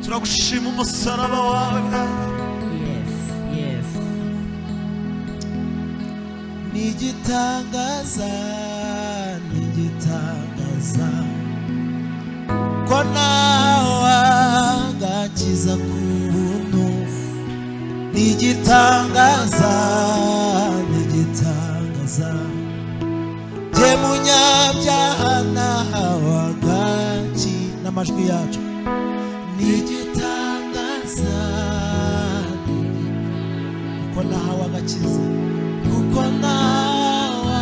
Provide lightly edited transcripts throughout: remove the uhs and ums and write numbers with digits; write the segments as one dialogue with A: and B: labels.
A: turagushima umusaraba wawe.
B: Yes.
C: Nigitangaza ko nawe agakiza kubuntu. Nigitangaza je munyabyaha nahawe agakiza. N'amajwi yacu nigitangaza ko nahawe agakiza, kuko nawe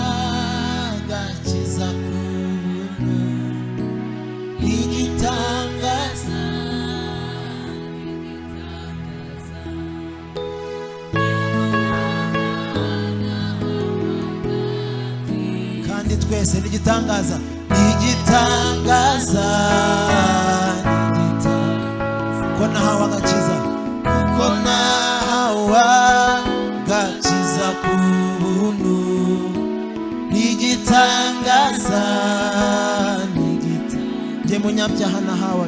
C: agakiza kubuntu. Nigitangaza kandi twese nigitangaza ko nahawe agakiza, kuko nahawe agakiza kubuntu. Nigitangaza je munyabyaha nahawe.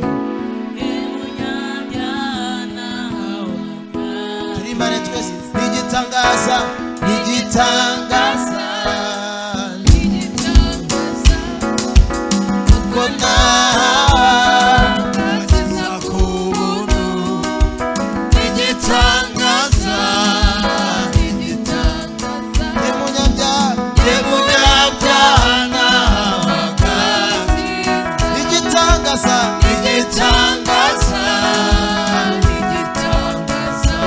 C: Turimane twese nigitangaza kuko nahawe agakiza kubuntu. Nigitangaza je munyabyaha nahawe agakiza. Nigitangaza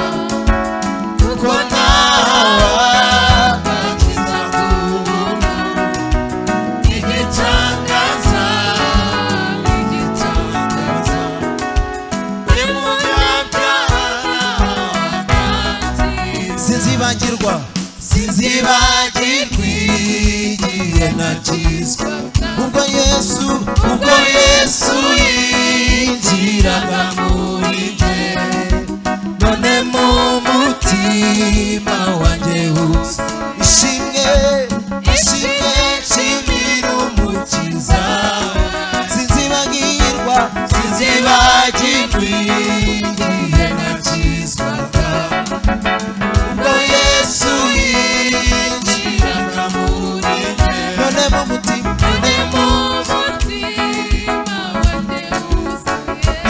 C: kuko nahawe agakiza kubuntu. Nigitangaza je munyabyaha nahawe agakiza. Sinzibagirwa igihe nakizwa, ubwo Yesu yinjiraga muri nje. None mu mutima wanjye huza ishimwe nshimira umukiza. Sinzibagirwa igihe nakizwaga, ubwo Yesu yinjiraga muri nje. None mu mutima wanjye huza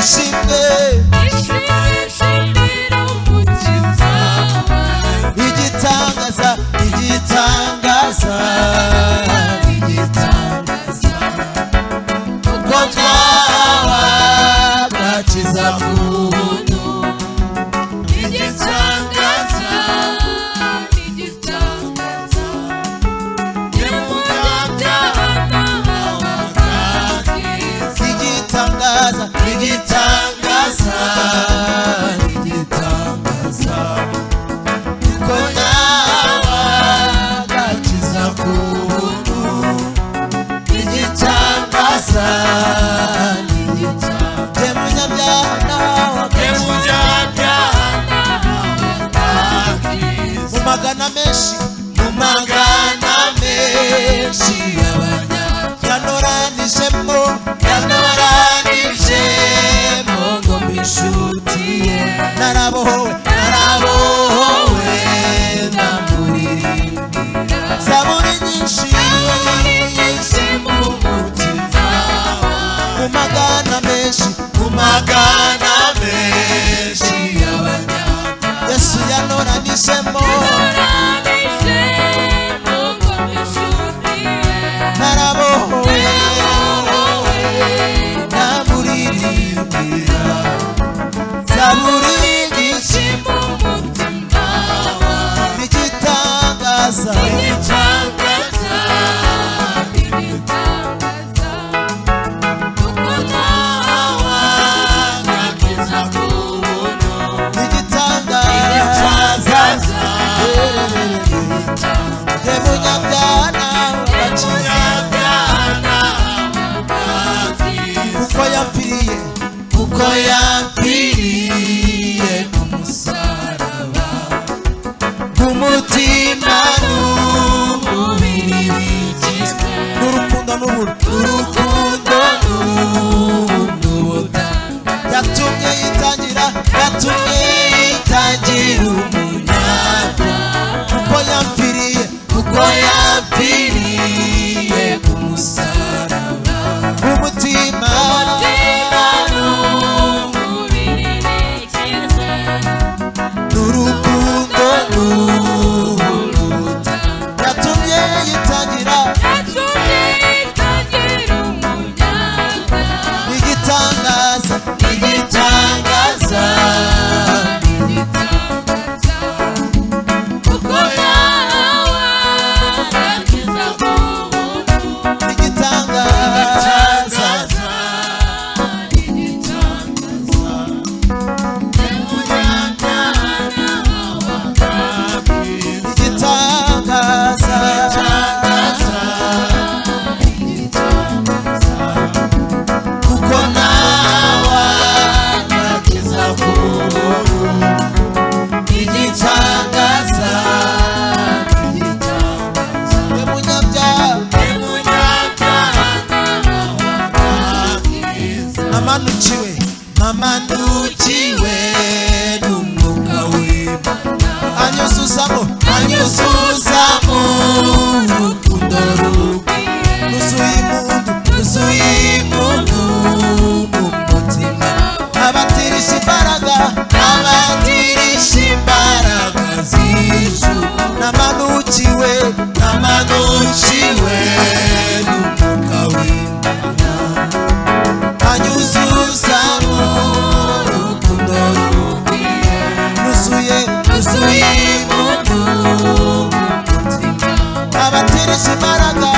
C: ishimwe igitangaza kuko twahawe agakiza kubuntu. Igitangaza je munyabyaha nahawe agakiza. Igitangaza kuko nahawe agakiza kubuntu. Igitangaza je munyabyaha nahawe agakiza. Mu magana menshi yanoranijemo ngo mbishutiye. Narabohowe namuririmbira zaburi nyinshi mu mutima. Mu magana menshi y'abanyabyaha Yesu yanoranijemo. Narabohowe namuririmbira zaburi nyinshi mu mutima. Nigitangaza kuko nahawe agakiza kubuntu. Nigitangaza je munyabyaha nahawe agakiza. Kuko yapfiriye ku musaraba, umutima n'umubiri bigizwe n'urukundo n'ubutanga. Yatumye yitanga namanukiwe n'umwuka w'Imana anyuzuzamo urukundo rukwiye nuzuye impundu n'umutima abatirisha imbaraga z'ijuru namanukiwe n'umwuka w'Imana anyuzuzamo urukundo rukwiye nuzuye impundu n'umutima abatirisha imbaraga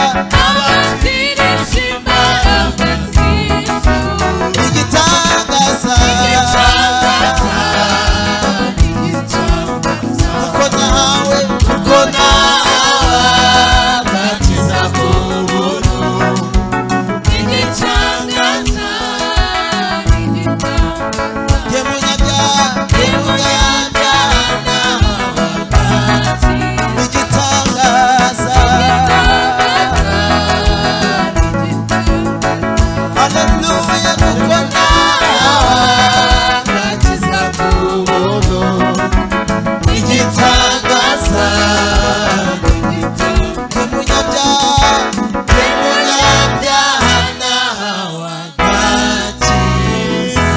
C: igitangaza kuko nawe agakiza k'ubuntu ye munyabyaha igitangaza haleluya kuko nawe agakiza k'ubuntu igitangaza ye munyabyaha nawe agakiza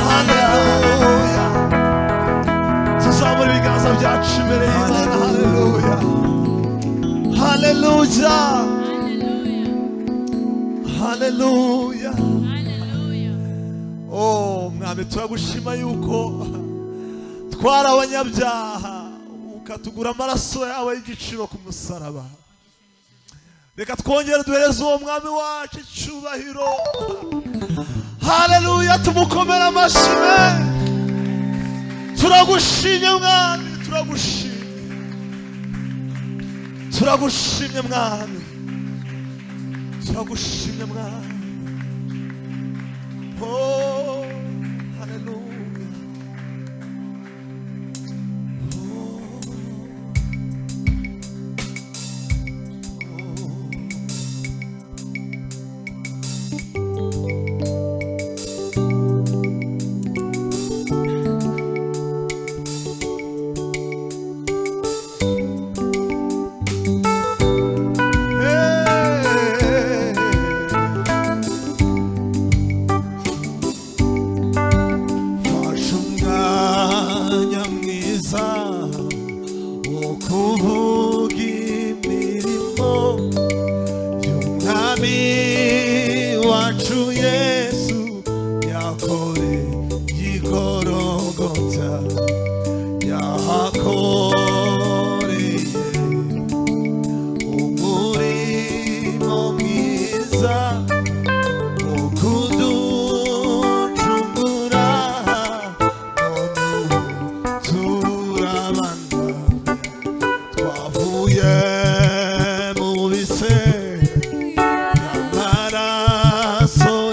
A: Haleluya. Tuzamura ibiganza byacu imbere y'Imana. Haleluya. Haleluya. Haleluya. Oh mwami turagushima yuko twari abanyabyaha ukatugura amaraso yawe y'igiciro ku musaraba. Reka twongere duhereze uwo mwami wacu icyubahiro. Haleluya tumukomere amashyi. Turagushimye mwami turagushimye mwami oh haleluya
C: amaraso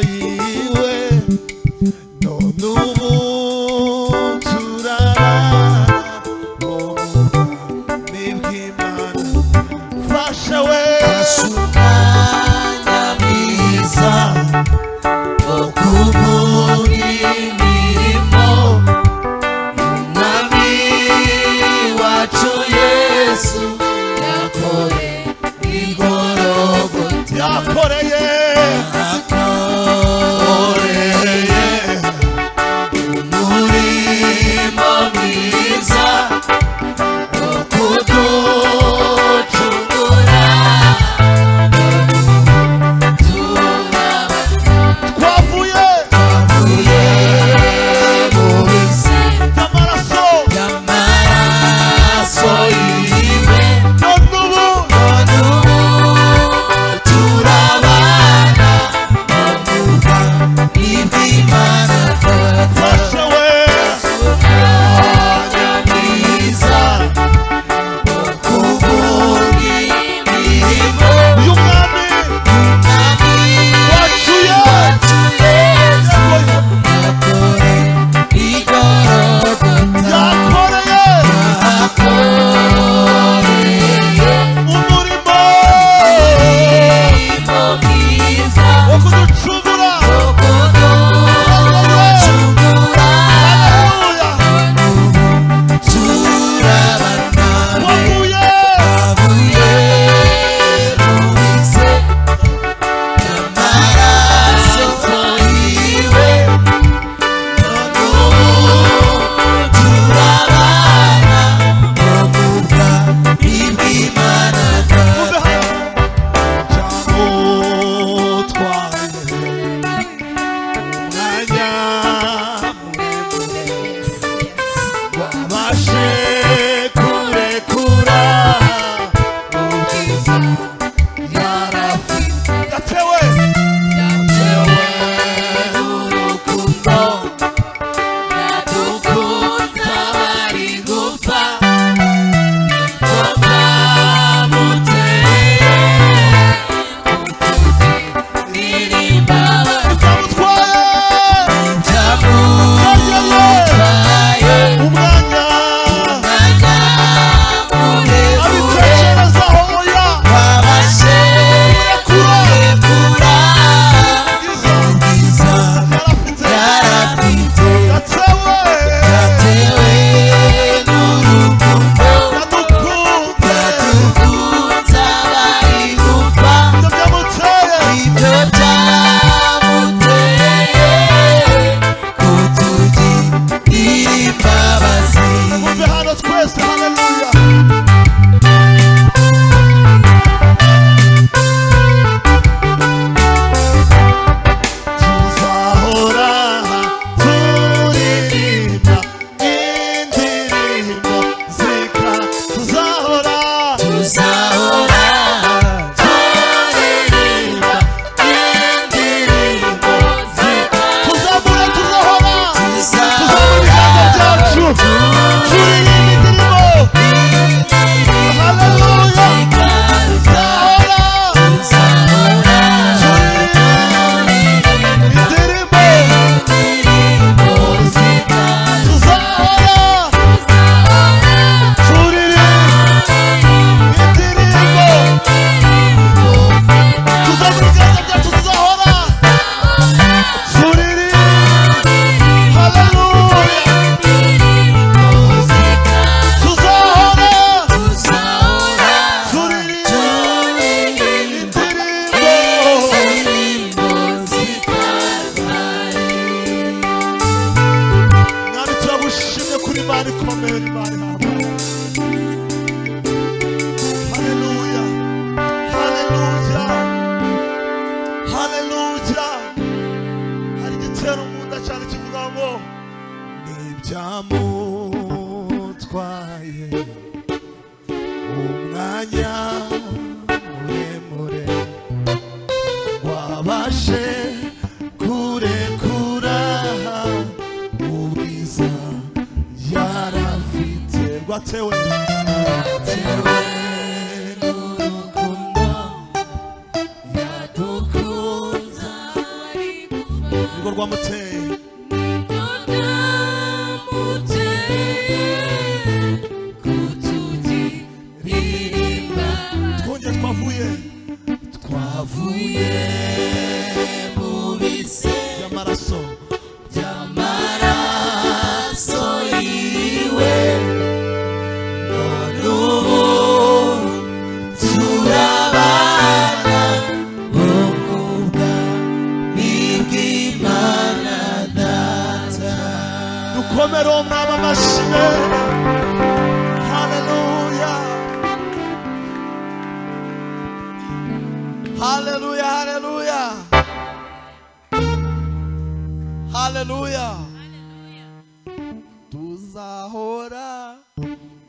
A: haleluya. Hari igitero munda cyane kivuga ngo n'ibyamutwaye umwanya muremure wabashe kurekura ubwiza yarafite rwatewe n'urukundo yadukunze nirwo rwamuteye twavuye mu bise by'amaraso yiwe none ubu turabana ubwami bw'Imana Data. Dukomere umwami amashyi. Haleluya. Haleluya, haleluya. Haleluya. Tuzahora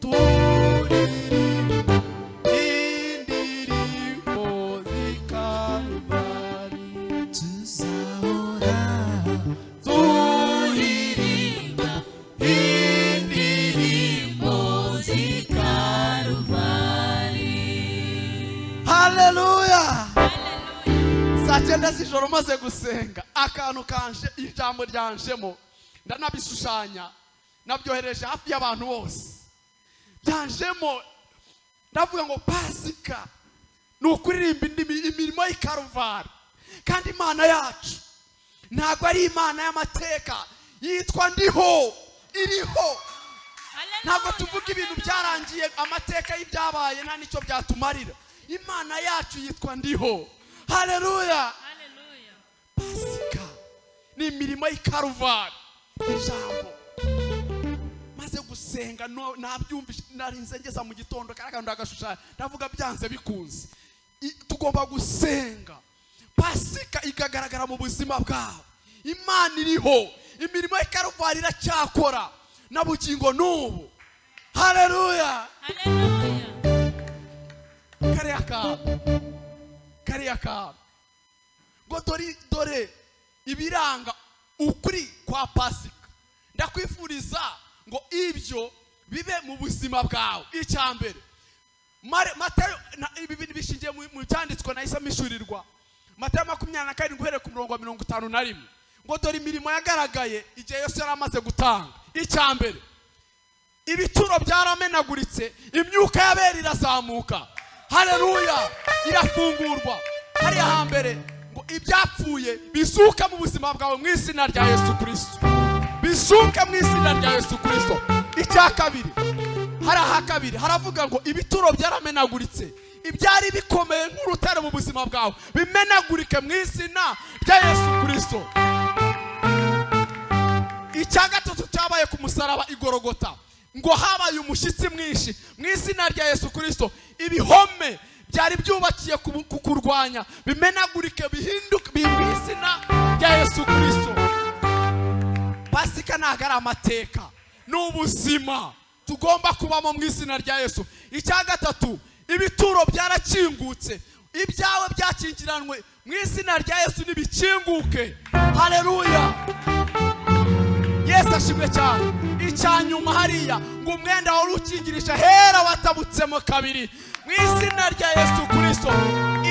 A: turirimba indirimbo z'Ikaruvali. Tuzahora turirimba indirimbo z'Ikaruvali. Haleluya. Saa cyenda z'ijoro maze gusenga akantu kanje ijambo ryanjemo ndanabishushanya nabyohereje hafi y'abantu bose byanjemo ndavuga ngo Pasika ni ukuririmba imirimo y'Ikaruvali kandi Imana yacu ntabwo ari Imana y'amateka yitwa ndiho iriho. Ntabwo tuvuga ibintu byarangiye amateka y'ibyabaye nta nicyo byatumarira. Imana yacu yitwa ndiho. Haleluya. Pasika ni imirimo y'Ikaruvali. Ijambo maze gusenga nabyumvishe narinze ngeza mu gitondo karakanda agashushanya ndavuga byanze bikunze tugomba gusenga Pasika ikagaragara mu buzima bwawe. Imana iriho, imirimo y'Ikaruvali iracyakora na bugingo n'ubu. Haleluya. Kariya ka ngo dore ibiranga ukuri kwa Pasika. Ndakwifuriza ngo ibyo bibe mu buzima bwawe. Icyambere Matayo ibi bintu bishingiye mu cyanditswe nahise mishurirwa. Matayo 27 guhere ku murongo wa 51 ngo dore imirimo yagaragaye igihe Yesu yari amaze gutanga. Icyambere ibituro byaramenaguritse, imyuka y'abera irazamuka. Haleluya. Irafungurwa. Hari hambere ngo ibyapfuye bizuka mu buzima bwawe mu izina rya Yesu Kristo. Bizuka mu izina rya Yesu Kristo. Icya kabiri haravuga ngo ibituro byaramenaguritse, ibyari bikomeye nk'urutare mu buzima bwawe bimenagurike mu izina rya Yesu Kristo. Icya gatatu cyabaye ku musaraba Igorogota ngo habaye umushyitsi mwinshi mu izina rya Yesu Kristo. Ibihome byari byubakiye kukurwanya bimenagurike bihinduke mu izina rya Yesu Kristo. Pasika ntabwo ari amateka, ni ubuzima tugomba kubamo mu izina rya Yesu. Icya gatatu ibituro byarakingutse, ibyawe byakingiranwe mu izina rya Yesu nibikinguke. Haleluya. Yesu ashimwe cyane. Icyanyuma hariya ngo umwenda wari ukingirisha hera watabutsemo kabiri mu izina rya Yesu Kristo.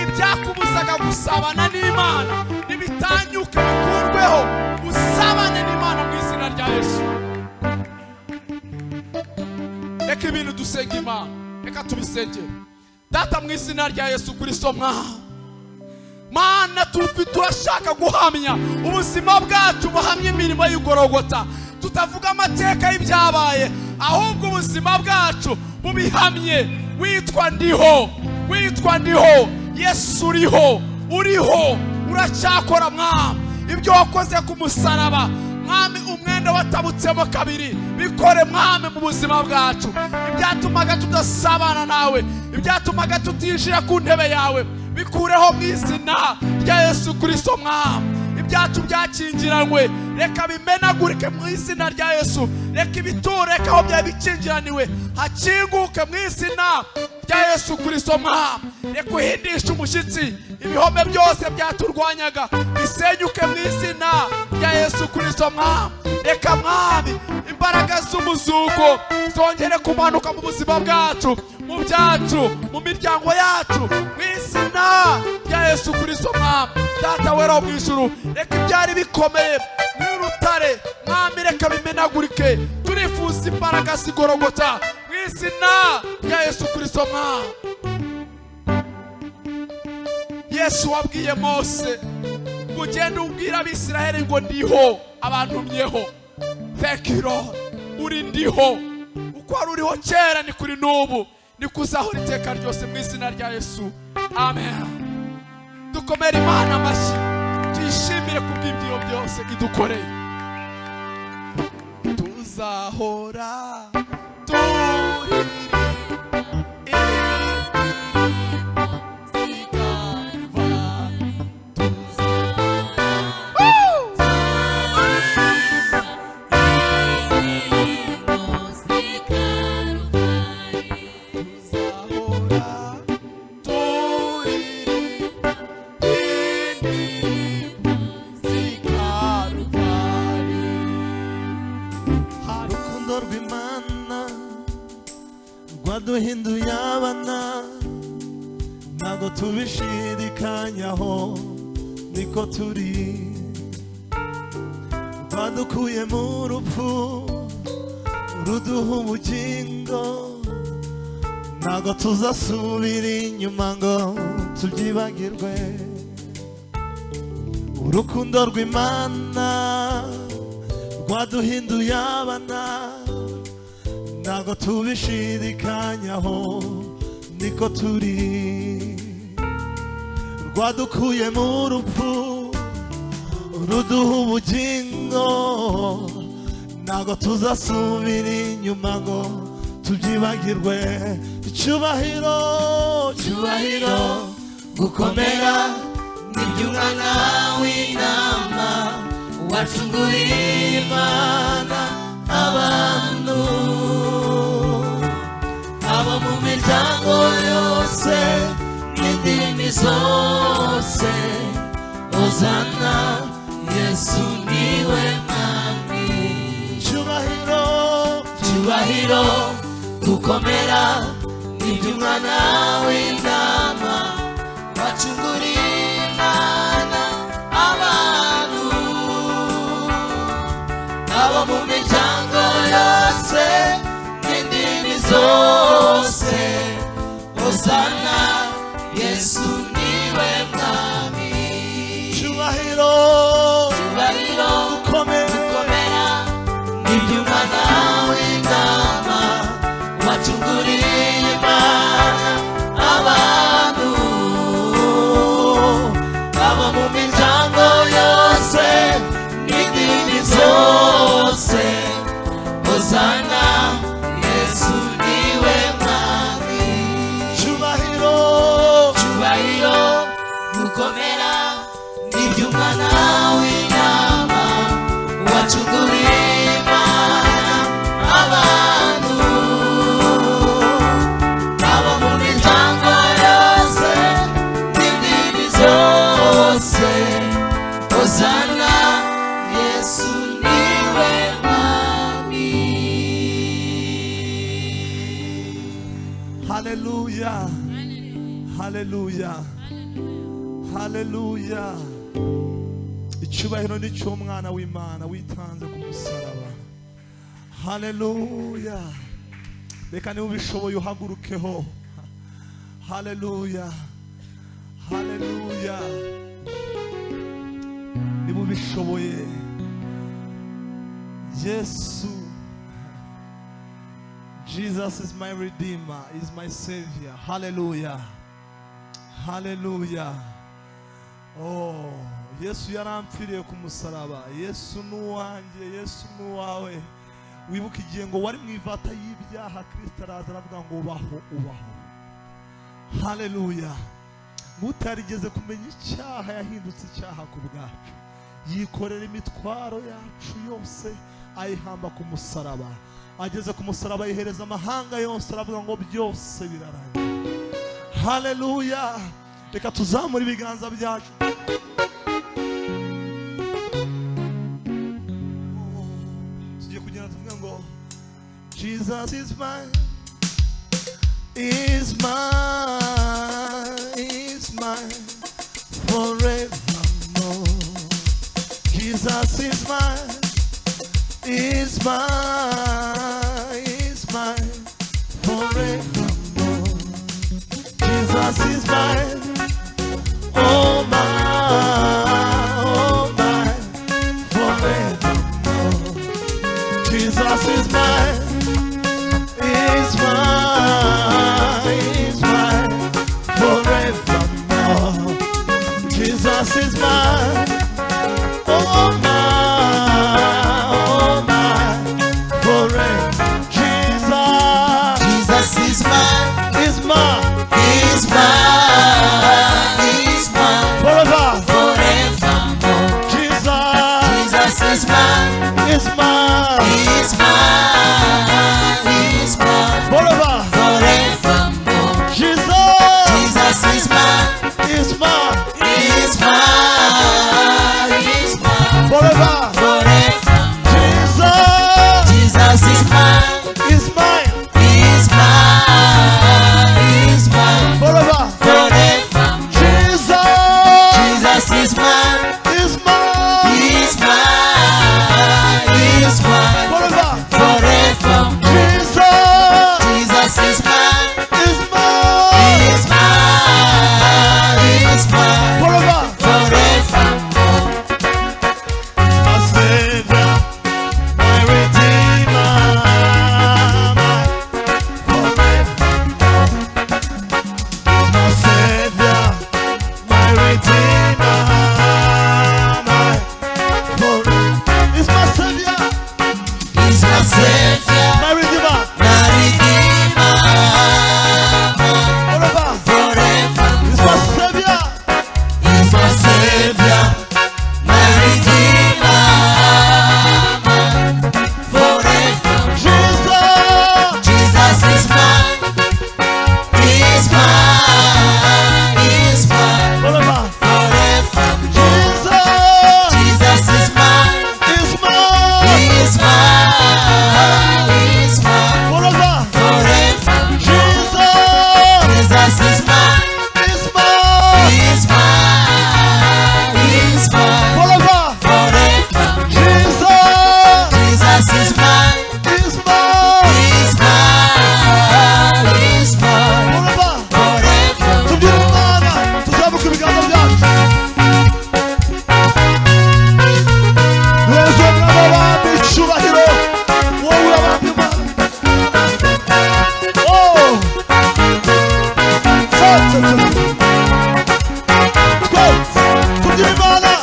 A: Ibyakubuzaga gusabana n'Imana nibitanyuke bikurweho, usabane n'Imana mu izina rya Yesu. Reka ibintu dusenga Imana, reka tubisengere. Data mu izina rya Yesu Kristo, Mana turashaka guhamya ubuzima bwacu buhamya imirimo y'Igorogota. Tutavuga amateka y'ibyabaye, ahubwo ubuzima bwacu bubihamye. Witwa ndiho, witwa ndiho. Yesu uriho, uracyakora Mwami. Ibyo wakoze ku musaraba Mwami, umwenda watabutsemo kabiri bikore Mwami mu buzima bwacu. Ibyatumaga tudasabana nawe, ibyatumaga tutinjira ku ntebe yawe
B: bikureho mu izina rya Yesu Kristo mwami. Ibyacu byakingiranywe reka bimenagurike mu izina rya Yesu. Reka ibiture reka aho byari bikingiraniwe hakinguke mu izina rya Yesu Kristo mwami. Reka uhindishe umushyitsi ibihome byose byaturwanyaga bisenyuke mu izina rya Yesu Kristo mwami. Reka mwami imbaraga z'umuzuko zongere kumanuka mu buzima bwacu, mu byacu, mu miryango yacu mu izina rya Yesu Kristo mwami. Data wera wo mu ijuru, reka ibyari bikomeye nk'urutare mwami reka bimenagurike. Turifuza imbaraga zigorogota mu izina rya Yesu Kristo mwami. Yesu wabwiye Mose ugenda ubwira Abisiraheli ngo ndiho abantumyeho. Thank you Lord, uri ndiho. Uko wari uriho kera ni kuri n'ubu ni kuzahora iteka ryose mu izina rya Yesu, amen. Dukomere Imana amashyi tuyishimire kubw'ibyo byose idukoreye. Tuzahora
A: duhinduye abana ntago tubishidikanyaho niko turi. Rwadukuye mu rupfu ruduha ubugingo ntago tuzasubira inyuma ngo tubyibagirwe. Urukundo rw'Imana rwaduhinduye abana ntago tubishidikanyaho niko turi. Rwadukuye mu rupfu ruduha ubugingo ntago tuzasubira inyuma ngo tubyibagirwe. Icyubahiro cyubahiro
C: gukomera n'iby'umwana w'intama wacunguriye Imana abantu. Abo mu miryango yose n'indimi zose Hozana Yesu niwe mwami.
A: cyubahiro
C: cyubahiro gukomera n'iby'umwana w'intama wacunguriye Imana abantu. Abo mu miryango yose n'indimi zose Hozana Yesu niwe mwami.
A: cyubahiro
C: cyubahiro gukomera n'iby'umwana w'intama wacunguriye Imana abantu. Abo mu miryango yose n'indimi zose Hozana Yesu niwe mwami.
A: cyubahiro
C: gukomera n'iby'umwana w'intama wacunguriye Imana abantu. Abo mu miryango yose n'indimi zose Hozana Yesu niwe mwami.
A: haleluya haleluya haleluya. Icyubahiro ni cy'umwana w'Imana witanze ku musaraba. Haleluya. Reka niba ubishoboye uhagurukeho. Haleluya haleluya. Niba ubishoboye Yesu, Jesus is my Redeemer, is my Savior. Hallelujah. Hallelujah. Oh, Yesu yarampfiriye ku musaraba. Yesu nuwanjye, Yesu nuwawe. Wibuka igihe ngo wari mu ivata y'ibyaha, Kristo araza aravuga ngo ubaho. Hallelujah. mutarigeze kumenya icyaha yahindutse icyaha ku bwacu, yikorera imitwaro yacu yose ayihamba ku musaraba. Ageze ku musaraba yihereza amahanga yose, aravuga ngo byose birarangiye. Haleluya! Reka tuzamure ibiganza byacu. Tugiye kugenda tuvuga ngo Jesus is mine, is mine, is mine forevermore. Jesus is mine, is mine, is mine forevermore. Jesus is mine, oh mine forevermore. Jesus is mine, is mine, is mine forevermore. Jesus is mine, oh mine forever. Jesus
C: is mine,
A: is mine,
C: is mine, is mine
A: forever.
C: forevermore. Jesus is mine,
A: is mine,
C: is mine, is mine
A: forever.
C: forevermore.
A: Jesus
C: is mine,
A: is mine,
C: is mine, is mine
A: forever.
C: forevermore.
A: Jesus
C: is mine,
A: is mine,
C: is mine, is mine
A: forever.
C: forevermore.
A: Jesus
C: is mine,
A: is mine,
C: is mine, is mine
A: forever.
C: forevermore.
A: Jesus
C: is mine,
A: is mine,
C: is mine, is mine
A: forever.
C: forevermore.
A: My Savior, my Redeemer, my forever. My Savior, my Redeemer, my forever. Is my Savior,
C: Is my Savior,
A: my Redeemer,
C: my Redeemer,
A: forever.
C: forever.
A: Is my Savior,
C: Is my Savior, my Redeemer, forever.
A: Jesus
C: is mine, is mine, is mine
A: forever.
C: forever.
A: Jesus
C: is mine,
A: is mine
C: is mine, is mine
A: forever.
C: forever.
A: Jesus
C: is mine,
A: is mine
C: is mine, is mine
A: forever.
C: forever.
A: Jesus
C: is mine,
A: is mine
C: is mine, is mine
A: forever.
C: forever.
A: Tubyine Imana, tuzamuka ibiganza byacu. Yesu mwaba wami icyubahiro, wowe urabandi Imana. Oh! Twese tubyine Imana.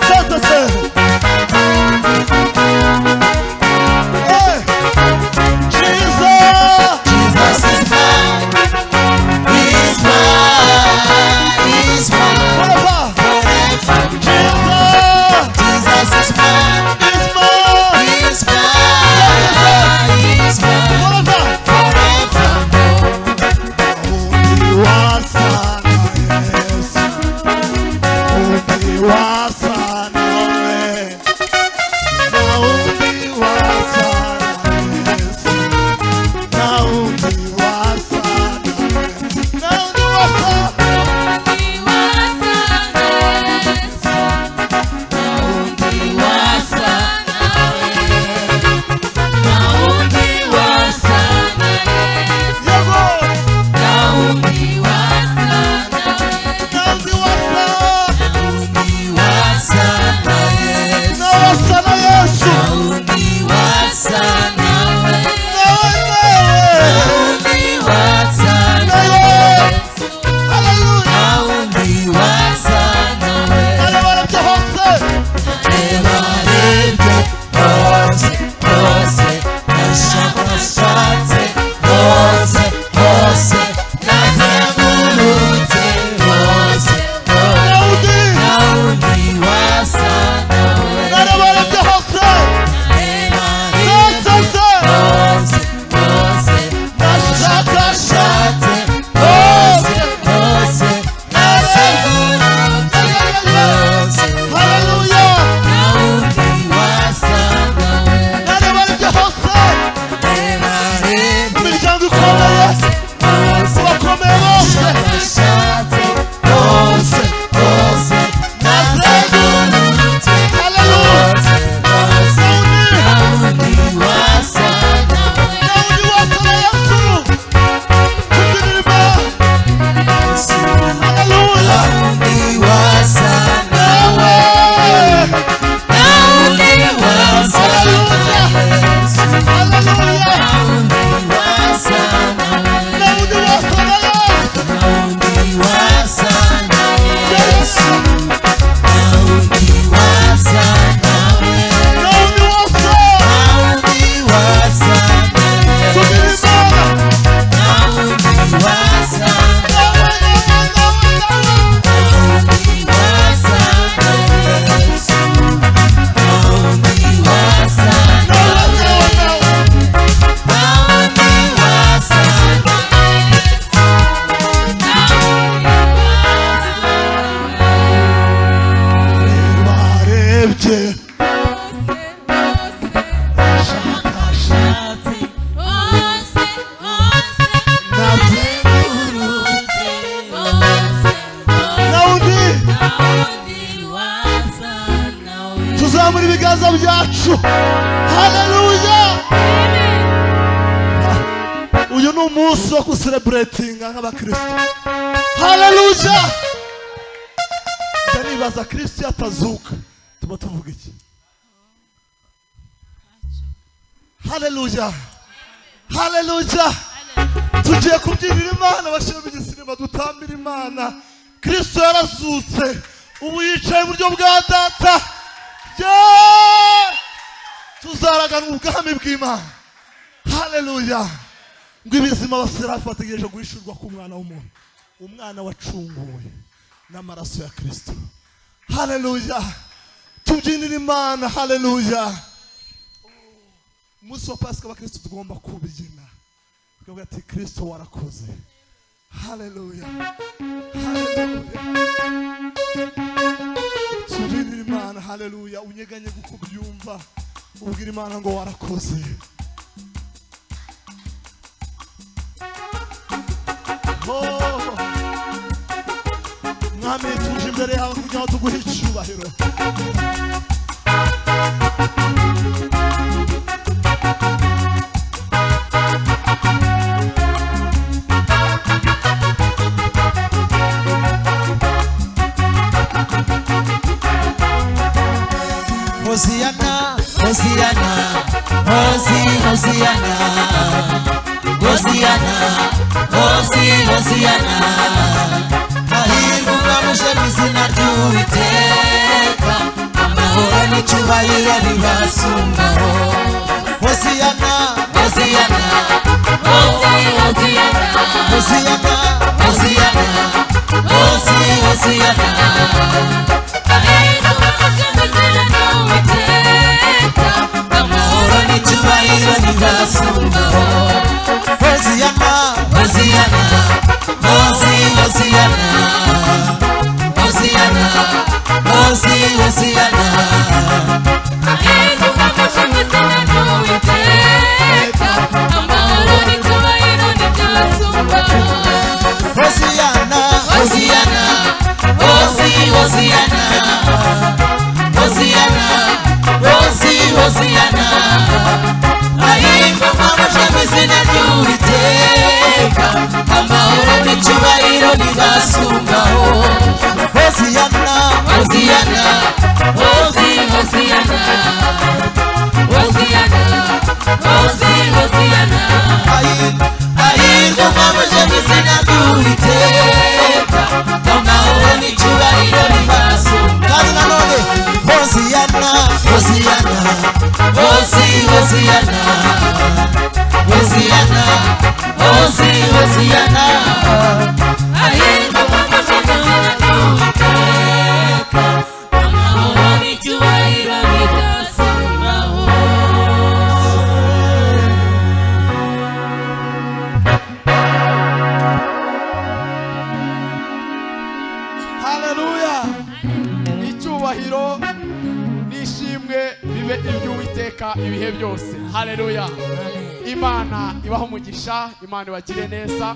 A: Twese. Hey! Jesus
C: is mine, is mine, is mine
A: forever.
C: forever.
A: Jesus
C: is mine,
A: is mine
C: is mine, is mine
A: forever.
C: forever.
A: narebye tuzamura ibiganza byacu. Haleluya. Uyu ni umunsi wo kucelebratinga nk'abakristo. Haleluya. Ndanibaza Kristo yatazuka tuba tuvuga iki? Haleluya. Haleluya. Tugiye kubyinira Imana, bashiramo igisimba dutambira Imana. Kristo yarazutse, ubu yicaye mu buryo bwa Data. Tuzaragana ubwami bw'Imana. Haleluya. Ngo ibizima abaserafi bategereje guhishurwa ku mwana w'umuntu, umwana wacunguwe n'amaraso ya Kristo. Haleluya. Tubyinira Imana. Haleluya. Umunsi wa Pasika abakristo tugomba kubyina, tukavuga ati Kristo warakoze. Haleluya. Haleluya. Tubyinira Imana. Haleluya. Unyeganye guko byumva, ubwira Imana ngo warakoze. Mwami tuje imbere yawe kugira ngo tuguhe icyubahiro.
C: Hosiana, Hosiana, Hosiana, Hosiana, Hosiana. Hahirwa umwamuje mu izina ry'Uwiteka, amahoro n'icyubahiro bibasumbaho. Hosiana, Hosiana, Hosiana, Hosiana, Hosiana, Hosiana. Icyubahiro ntibasumbaho. Hosiana, Hosiana, Hosiana, Hosiana, Hosiana. Hahirwa umwamuje mu izina ry'Uwiteka, amahoro n'icyubahiro ntibasumbaho. Hosiana, Hosiana, Hosiana, Hosiana, Hosiana. Hahirwa umwamuje mu izina ry'Uwiteka, amahoro n'icyubahiro bibasumbaho. Hosiana, Hosiana, Hosiana, Hosiana, Hosiana. Hahirwa umwamuje mu izina ry'Uwiteka, amahoro n'icyubahiro bibasumbaho. Kandi nanone Hosiana, Hosiana, Hosiana, Hosiana, Hosiana. Hahirwa umwamuje mu izina ry'Uwiteka, amahoro n'icyubahiro bibasumbaho.
B: Haleluya. Icyubahiro n'ishimwe bibe iby'Uwiteka ibihe byose. Haleluya. Imana ibaho umugisha, Imana ibagire neza.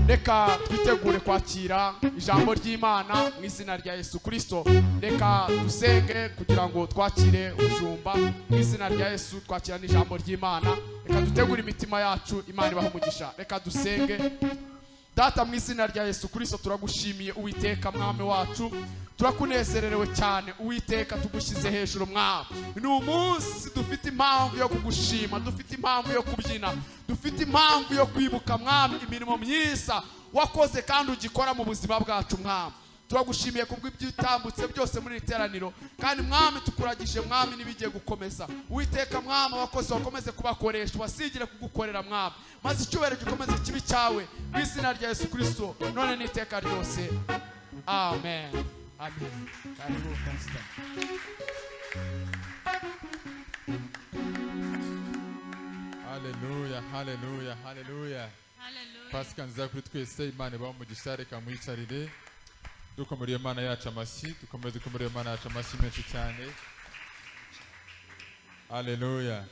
B: Reka twitegure kwakira ijambo ry'Imana mu izina rya Yesu Kristo. Reka dusenge kugira ngo twakire umushumba mu izina rya Yesu, twakira n'ijambo ry'Imana. Reka dutegure imitima yacu, Imana ibaho umugisha. Reka dusenge. Data mu izina rya Yesu Kristo turagushimiye Uwiteka mwami wacu, turakunezererewe cyane Uwiteka, tugushyize hejuru mwami. Ni umunsi dufite impamvu yo kugushima, dufite impamvu yo kubyina, dufite impamvu yo kwibuka mwami imirimo myiza wakoze kandi ugikora mu buzima bwacu mwami. Turagushimiye kubw'ibyitambutse byose muri iteraniro, kandi mwami tukuragije mwami nibigiye gukomeza. Uwiteka mwami abakozi bakomeze kubakoresha, basigire kugukorera mwami, maze icyubahiro gikomeze kibi cyawe mu izina rya Yesu Kristo none n'iteka ryose. Amen. Amen. Karibu Pastor.
D: Haleluya, haleluya, haleluya. Pasika nziza kuri twese, Imana ibaho umugisha. Reka mwicarire dukomere Imana yacu amashyi, dukomeze kumurira Imana yacu amashyi menshi cyane. Haleluya.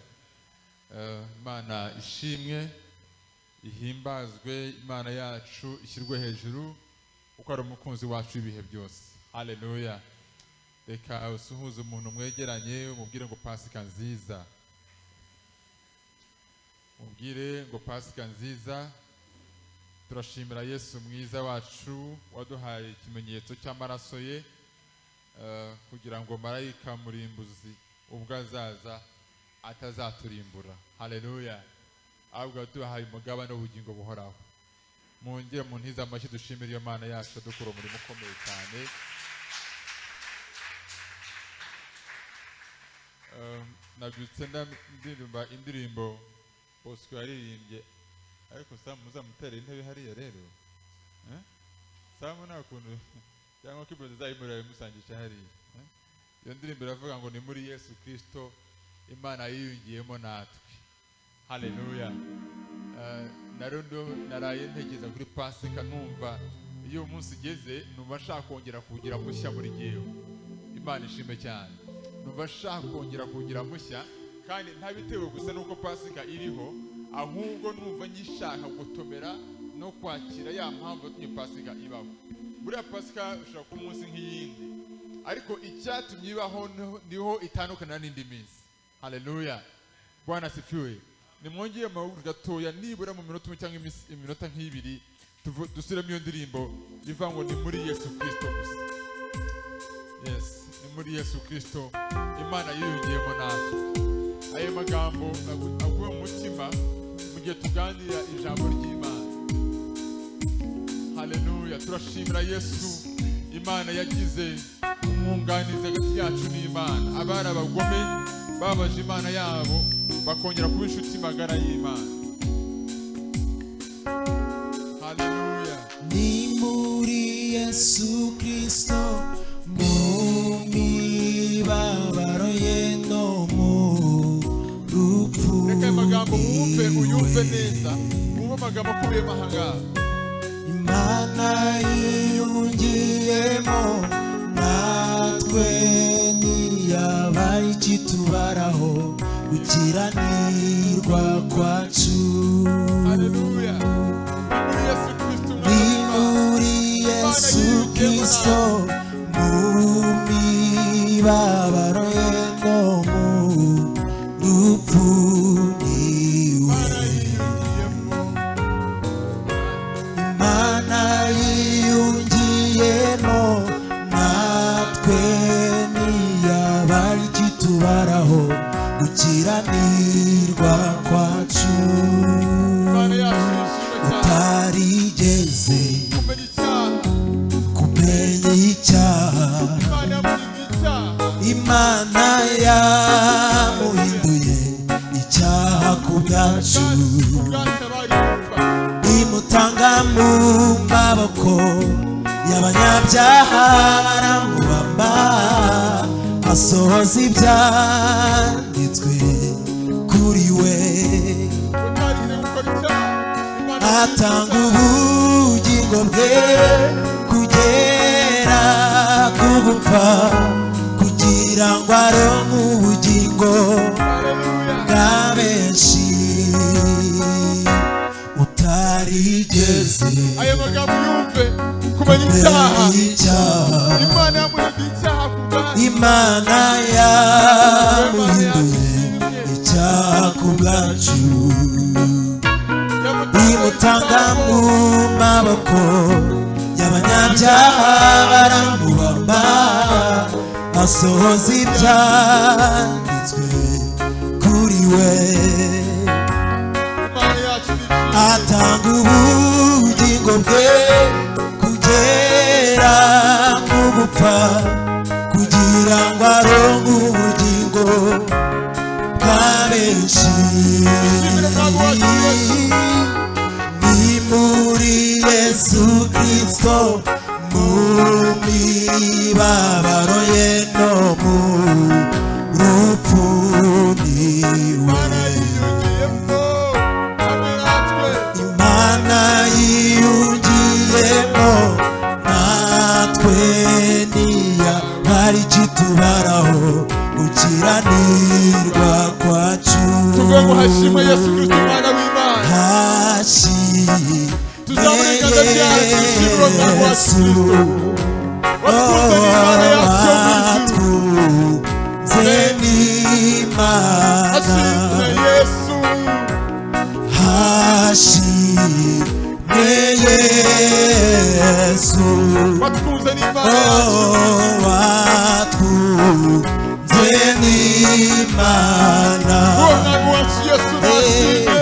D: Imana ishimwe ihimbazwe, Imana yacu ishyirwe hejuru uko ari umukunzi wacu ibihe byose. Haleluya. Reka usuhuze umuntu mwegeranye umubwire ngo Pasika nziza. Mubwire ngo Pasika nziza. Turashimira Yesu mwiza wacu waduhaye ikimenyetso cy'amaraso ye kugira ngo marayika murimbuzi ubwo azaza atazaturimbura. Haleluya. Ahubwo duhaye umugabane w'ubugingo buhoraho. Mungire mu ntiza amashyi dushimira iyo Mana yacu dukora umurimo ukomeye cyane. Nabyutse ndirimba indirimbo Bosco yaririmbye, ariko Sam muzamutera intebe hariya rero. Sam nta kuntu cyangwa keyboard zayimurira musangisha hariya. Iyo ndirimbo iravuga ngo ni muri Yesu Kristo Imana yiyungiyemo natwe. Haleluya. Naraye ntekereza kuri Pasika numva iyo umunsi ugeze numva nshaka kongera kugira mushya muri giyeho. Imana ishime cyane. Numva nshaka kongera kugira mushya kandi ntabitewe gusa nuko Pasika iriho, ahubwo numva ngishaka gutomera no kwakira ya mpamvu yatumye Pasika ibaho. Buriya Pasika ushaka ku munsi nk'iyindi, ariko icyatumye ibaho niho itandukana n'indi minsi. Haleluya. Bwana sifiwe. Nimwongeye amahugurwa gatoya nibura mu minota umwe cyangwa iminota nk'ibiri dusubiramo iyo ndirimbo ivuga ngo ni muri Yesu Kristo gusa. Yes, ni muri Yesu Kristo Imana yiyongeyemo natwe. Ayo magambo aguye mu mutima mu gihe tuganira ijambo ry'Imana. Haleluya. Turashimira Yesu Imana yagize umwunganizi hagati yacu n'Imana. Abari abagome babaje Imana yabo bakongera kuba inshuti magara y'Imana. Haleluya.
C: Ni muri Yesu Kristo mu mibabaro ye no mu rupfu.
D: Reka amagambo mwumve uyumve neza, mwumve amagambo akubiyemo aha ngaha.
C: Imana yiyungiyemo natwe ntiyabaye ikitubaraho gukiranirwa kwacu.
D: Haleluya.
C: Ni muri Yesu Kristo mu mibabaro ye no mu rupfu niwe. Imana yiyungiyemo natwe ntiyabaye ikitubaraho gukiranirwa kwacu. Utarigeze kumenya icyaha, Imana yamuhinduye icyaha ku bwacu, imutanga mu maboko y'abanyabyaha baramubamba, asohoza ibyanditswe kuri we, atanga ubugingo bwe kugera ku gupfa kugira ngo aronke ubugingo bwa benshi. Utarigeze
D: ayo magambo yumve kumenya icyaha. Imana yamuhinduye icyaha ku bwacu.
C: Imana yamuhinduye icyaha ku bwacu, imutanga mu maboko y'abanyabyaha baramubamba, asohoza ibyanditswe kuri we, atanga ubugingo bwe kugera ku gupfa kugira ngo aronke ubugingo bwa benshi. Ni muri Yesu Kristo mu mibabaro ye no mu rupfu niwe. Imana yiyungiyemo natwe ntiyabaye ikitubaraho gukiranirwa kwacu.
D: tuvuge ngo hashimwe Yesu Kristo umwana w'Imana.
C: Hashimwe
D: tuzamure ibiganza byacu dushimire umwana wacu Kristo
C: watwunze n'Imana.
D: hashimwe Yesu.
C: Hashimwe Yesu
D: watwunze n'Imana yacu.
C: watwunze n'Imana.
D: umwana wacu Yesu nashimwe.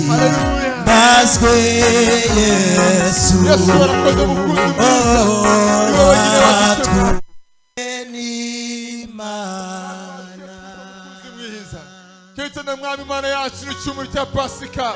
D: Haleluya.
C: Bazwe Yesu
D: Yesu warakoze mukunzi mwiza. niwe wenyine
C: watwunze n'Imana.
D: mwiza. Kitana mwami Imana yacu n'icyumuro cya Pasika.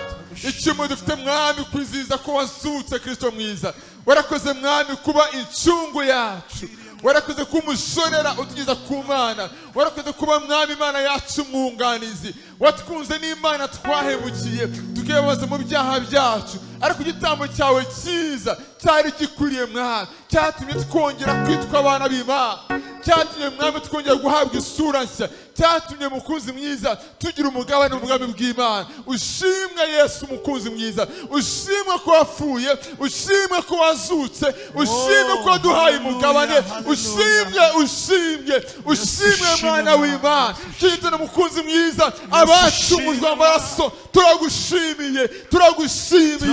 D: Icyumuro dufite mwami kwizihiza ko wazutse Kristo mwiza. Warakoze mwami kuba incungu yacu. Warakoze kumushorera utugeza ku Mana. Warakoze kuba mwami Imana yacu umwunganizi. Watwunze n'Imana twahemukiye tukibabaza mu byaha byacu, ariko igitambo cyawe cyiza cyari gikwiriye mwami, cyatumye twongera kwitwa abana b'Imana, cyatumye mwami twongera guhabwa isura nshya, cyatumye mukunzi mwiza tugira umugabane mu bwami bw'Imana. Ushimwe Yesu mukunzi mwiza, ushimwe ko wapfuye, ushimwe ko wazutse, ushimwe ko waduhaye umugabane, ushimwe mwana w'Imana. Kitana mukunzi mwiza, abacumujwe amaraso turagushimiye, tugushyize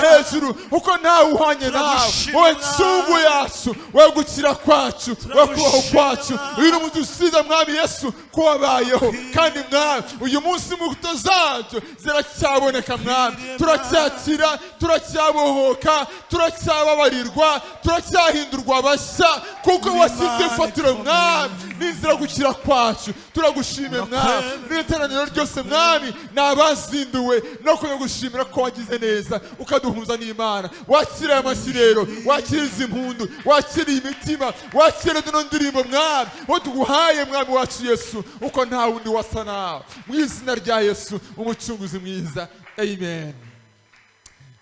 D: hejuru kuko ntawe uhanye nawe. Wowe ncungu yacu, wowe gukira kwacu, wowe kubaho kwacu. Uyu ni umuntu usize mwami Yesu ko wabayeho, kandi mwami uyu munsi imbuto zacu ziracyaboneka mwami. Turacyakira, turacyabohoka, turacyababarirwa, turacyahindurwa bashya kuko wasize ifatiro mwami n'inzira gukira kwacu. Turagushime mwami, n'iteraniro ryose mwami nabazinduwe no kugushimira ko wagize neza ukaduhuza n'Imana. Wakire amashyi rero, wakire izi mpundu, wakire imitima, wakire zino ndirimbo mwami wo tuguhaye mwami wacu Yesu, uko nta wundi wasa nawe, mu izina rya Yesu umucunguzi mwiza, amen.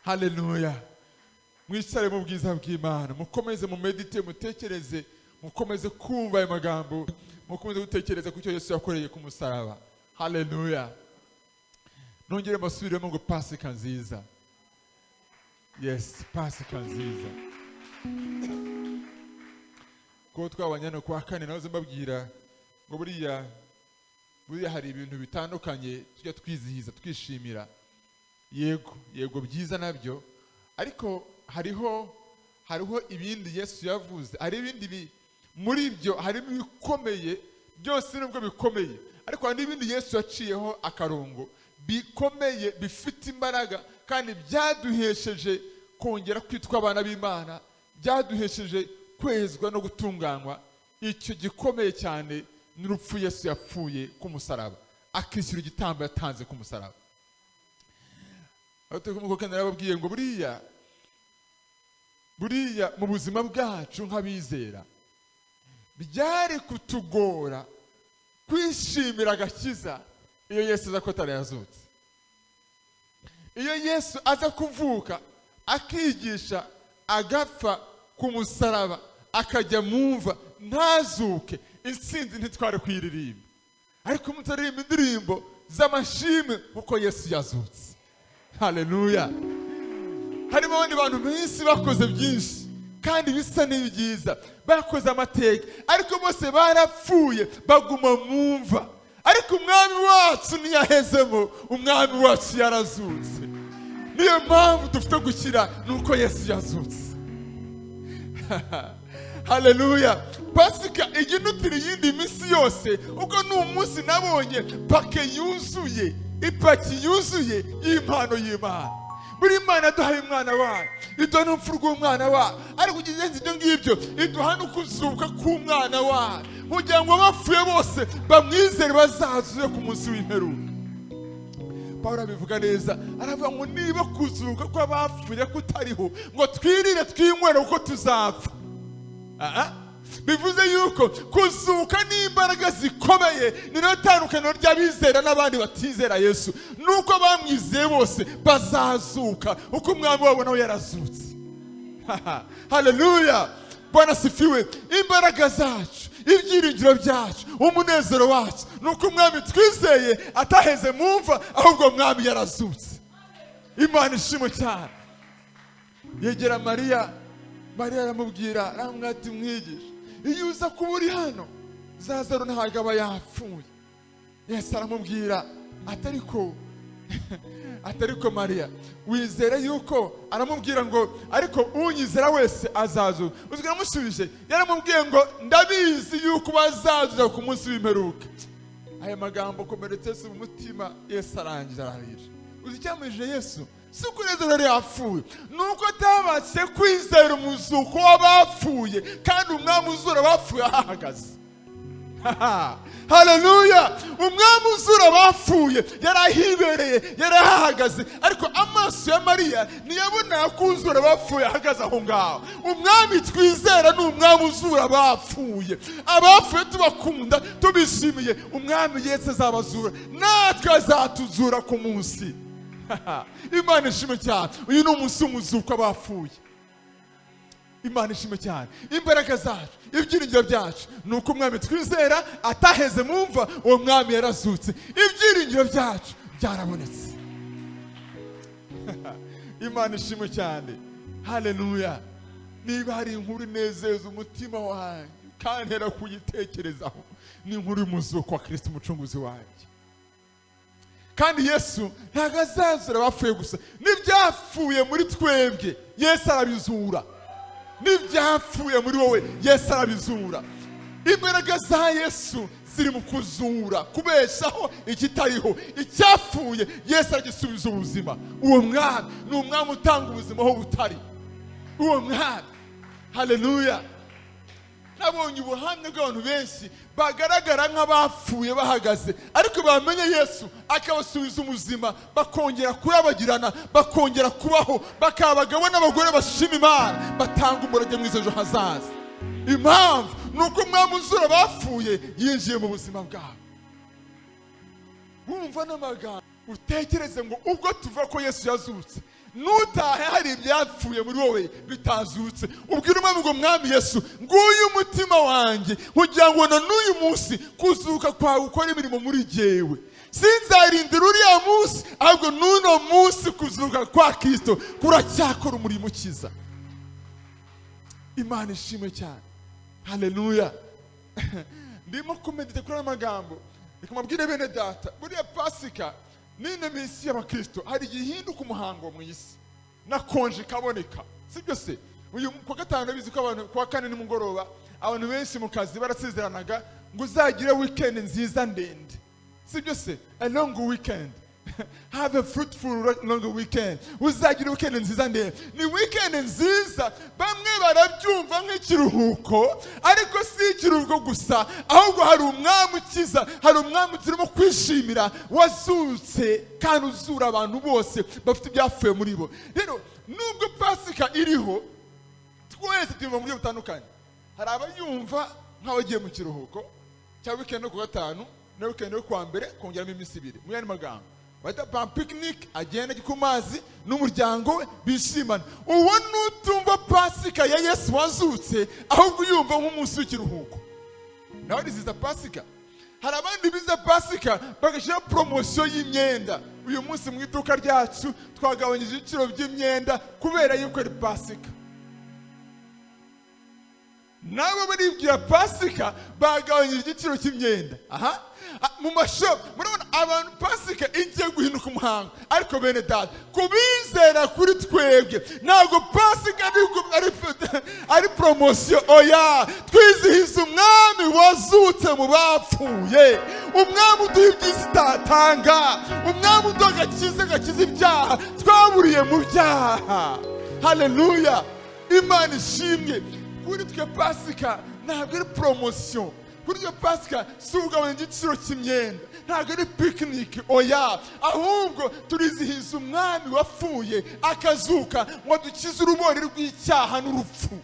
D: Haleluya. Mwicare mu bwiza bw'Imana, mukomeze mu medite, mutekereze, mukomeze kumva aya magambo, mukomeze gutekereza ku cyo Yesu yakoreye ku musaraba. Haleluya. Nongere mbasubiremo ngo Pasika nziza. Yes, Pasika nziza. Ko twabanye no kwa kane nazo mbabwira ngo buriya hari ibintu bitandukanye tujya twizihiza twishimira. Yego byiza nabyo, ariko hariho ibindi Yesu yavuze, ari ibindi muri byo harimo ibikomeye, byose nubwo bikomeye, ariko hari n'ibindi Yesu yaciyeho akarongo bikomeye bifite imbaraga kandi byaduhesheje kongera kwitwa abana b'Imana, byaduhesheje kwezwa no gutunganywa. Icyo gikomeye cyane n'urupfu Yesu yapfuye ku musaraba, akishyura igitambo yatanze ku musaraba. Aho kandi narababwiye ngo buriya mu buzima bwacu nk'abizera byari kutugora kwishimira agakiza iyo Yesu aza ko atarayazutse. Iyo Yesu aza kuvuka akigisha agapfa ku musaraba akajya mumva ntazuke, intsinzi ntitware kuyiririmba, ariko mutaririmba indirimbo z'amashimwe kuko Yesu yazutse. Haleluya. Harimo abandi bantu benshi bakoze byinshi kandi bisa n'ibyiza, bakoze amateka, ariko bose barapfuye baguma mumva, ariko umwami wacu ntiyahezemo, umwami wacu yarazutse. Niyo mpamvu dufite gukira nuko Yesu yazutse. Haleluya. Pasika iginutira iyindi minsi yose, ubwo ni umunsi nabonye pake yuzuye, ipaki yuzuye y'impano y'Imana. Buri Imana yaduhaye umwana wayo, iduha n'urupfu rw'umwana wayo, ariko ugenzi ibyo ngibyo iduha no kuzuka k'umwana wayo, kugira ngo abapfuye bose bamwizere bazazuye ku munsi w'imperuka. Pawulo abivuga neza, aravuga ngo niba kuzuka kw'abapfuye kutariho, ngo twirire twinywere uko tuzapfa. Bivuze yuko kuzuka n'imbaraga zikomeye, ni ryo tandukaniro ry'abizera n'abandi batizera Yesu, nuko bamwizeye bose bazazuka uko umwami wabo nawe yarazutse. Haleluya. Bwana sifiwe. Imbaraga zacu, ibyiringiro byacu, umunezero wacu nuko umwami twizeye ataheze mumva, ahubwo umwami yarazutse. Imana ishimwe cyane. Yegera Mariya, Mariya aramubwira, aramubwira ati mwigisha, iyo uza kuba uri hano Lazaro ntabwo aba yapfuye. Yesu aramubwira atariko Mariya, wizere yuko, aramubwira ngo ariko unyizera wese azazuka. Uzwi namusubije, yaramubwiye ngo ndabizi yuko bazazuka ku munsi w'imperuka. Aya magambo komeretse mu mutima, Yesu arangiza ararira. Uzi icyamujije Yesu? Si uko Lazaro yari yapfuye, nuko atabashe kwizera umuzuko w'abapfuye, kandi umwami uzura abapfuye ahahagaze. Haleluya! Umwami uzura abapfuye yarahibereye, yarahagaze, ariko amaso ya Mariya ntiyabona ko uzura abapfuye ahagaze aho ngaho. Umwami twizera ni umwami uzura abapfuye. Abapfuye tubakunda, tubishimiye, umwami Yesu azabazura, natwe azatuzura ku munsi. Imana ishimwe cyane. Uyu ni umunsi w'umuzuko abapfuye. Imana ishimwe cyane. Imbaraga zacu, ibyiringiro byacu nuko umwami twizera ataheze mumva, uwo mwami yarazutse. Ibyiringiro byacu byarabonetse. Imana ishimwe cyane. Haleluya. Niba hari inkuru inezeza umutima wanjye kantera kuyitekerezaho, ni inkuru y'umuzuko wa Kristo umucunguzi wanjye. Kandi Yesu ntabwo azazura abapfuye gusa, n'ibyapfuye muri twebwe Yesu arabizura. N'ibyapfuye muri wowe Yesu arabizura. Imbaraga za Yesu ziri mu kuzura, kubeshaho ikitariho. Icyapfuye Yesu agisubiza ubuzima. Uwo mwami ni umwami utanga ubuzima aho butari. Uwo mwami, haleluya. Nabonye ubuhamya bw'abantu benshi bagaragara nk'abapfuye bahagaze, ariko bamenye Yesu akabasubiza ubuzima, bakongera kurabagirana, bakongera kubaho, bakaba abagabo n'abagore bashima Imana, batanga umurage mwiza ejo hazaza. Impamvu nuko umwami uzura abapfuye yinjiye mu buzima bwabo. Wumva n'amagambo utekereze ngo ubwo tuva ko Yesu yazutse, nutahe hari ibyapfuye muri wowe bitazutse, ubwira umwami ngo mwami Yesu, nguyu umutima wanjye kugira ngo na n'uyu munsi kuzuka kwawe gukora imirimo muri jyewe. Sinzarindira uriya munsi, ahubwo n'uno munsi kuzuka kwa Kristo kuracyakora umurimo ukiza. Imana ishimwe cyane. Haleluya. Ndimo kumedita kuri aya magambo, reka mabwire bene data, buriya Pasika nine minsi y'abakristo hari ihinduka umuhango mu isi, nakonje kaboneka, sibyo se? Uyu kwa gatanu bizi ko abantu kwa kane nimugoroba abantu benshi mu kazi barasezeranaga ngo uzagire weekend nziza ndende, sibyo se? A long weekend. Have a fruitful long weekend. Uzagira weekend nziza ndende. Ni weekend nziza bamwe barabyumva nk'ikiruhuko, ariko si ikiruhuko gusa, ahubwo hari umwami ukiza, hari umwami turimo kwishimira wazutse kandi uzura abantu bose bafite ibyafuye muri bo. Rero nubwo Pasika iriho, twese turi mu buryo butandukanye. Hari abayumva nk'abagiye mu kiruhuko cya weekend yo ku gatanu na weekend yo kwa mbere kongeramo iminsi ibiri. Mu yandi magambo bata pa picnic, agenda ku mazi n'umuryango we bishimana. Uwo nutumva Pasika ya Yesu wazutse, ahubwo yumva nk'umunsi w'ikiruhuko. Nawe niziza Pasika. Hari abandi biza Pasika bagashyira promotion y'imyenda. Uyu munsi mu iduka ryacu twagabanyije ibiciro by'imyenda kubera yuko ari Pasika. Nabo baribwira Pasika bagabanyije igiciro cy'imyenda. Mu mashop murabona abantu Pasika igiye guhinduka umuhango, ariko bene data kubizera kuri twebwe ntabwo Pasika ari promotion. Oya, twizihiza umwami wazutse mu bapfuye, umwami uduha iby'isi itatanga, umwami uduha gakiza ibyaha twaburiye mu byaha. Haleluya. Imana ishimwe. Kuri twe Pasika ntabwo ari promotion. Kuri twe Pasika si ugabanya igiciro cy'imyenda, ntabwo ari picnic. Oya, ahubwo turizihiza umwami wapfuye akazuka ngo dukize urubori rw'icyaha n'urupfu.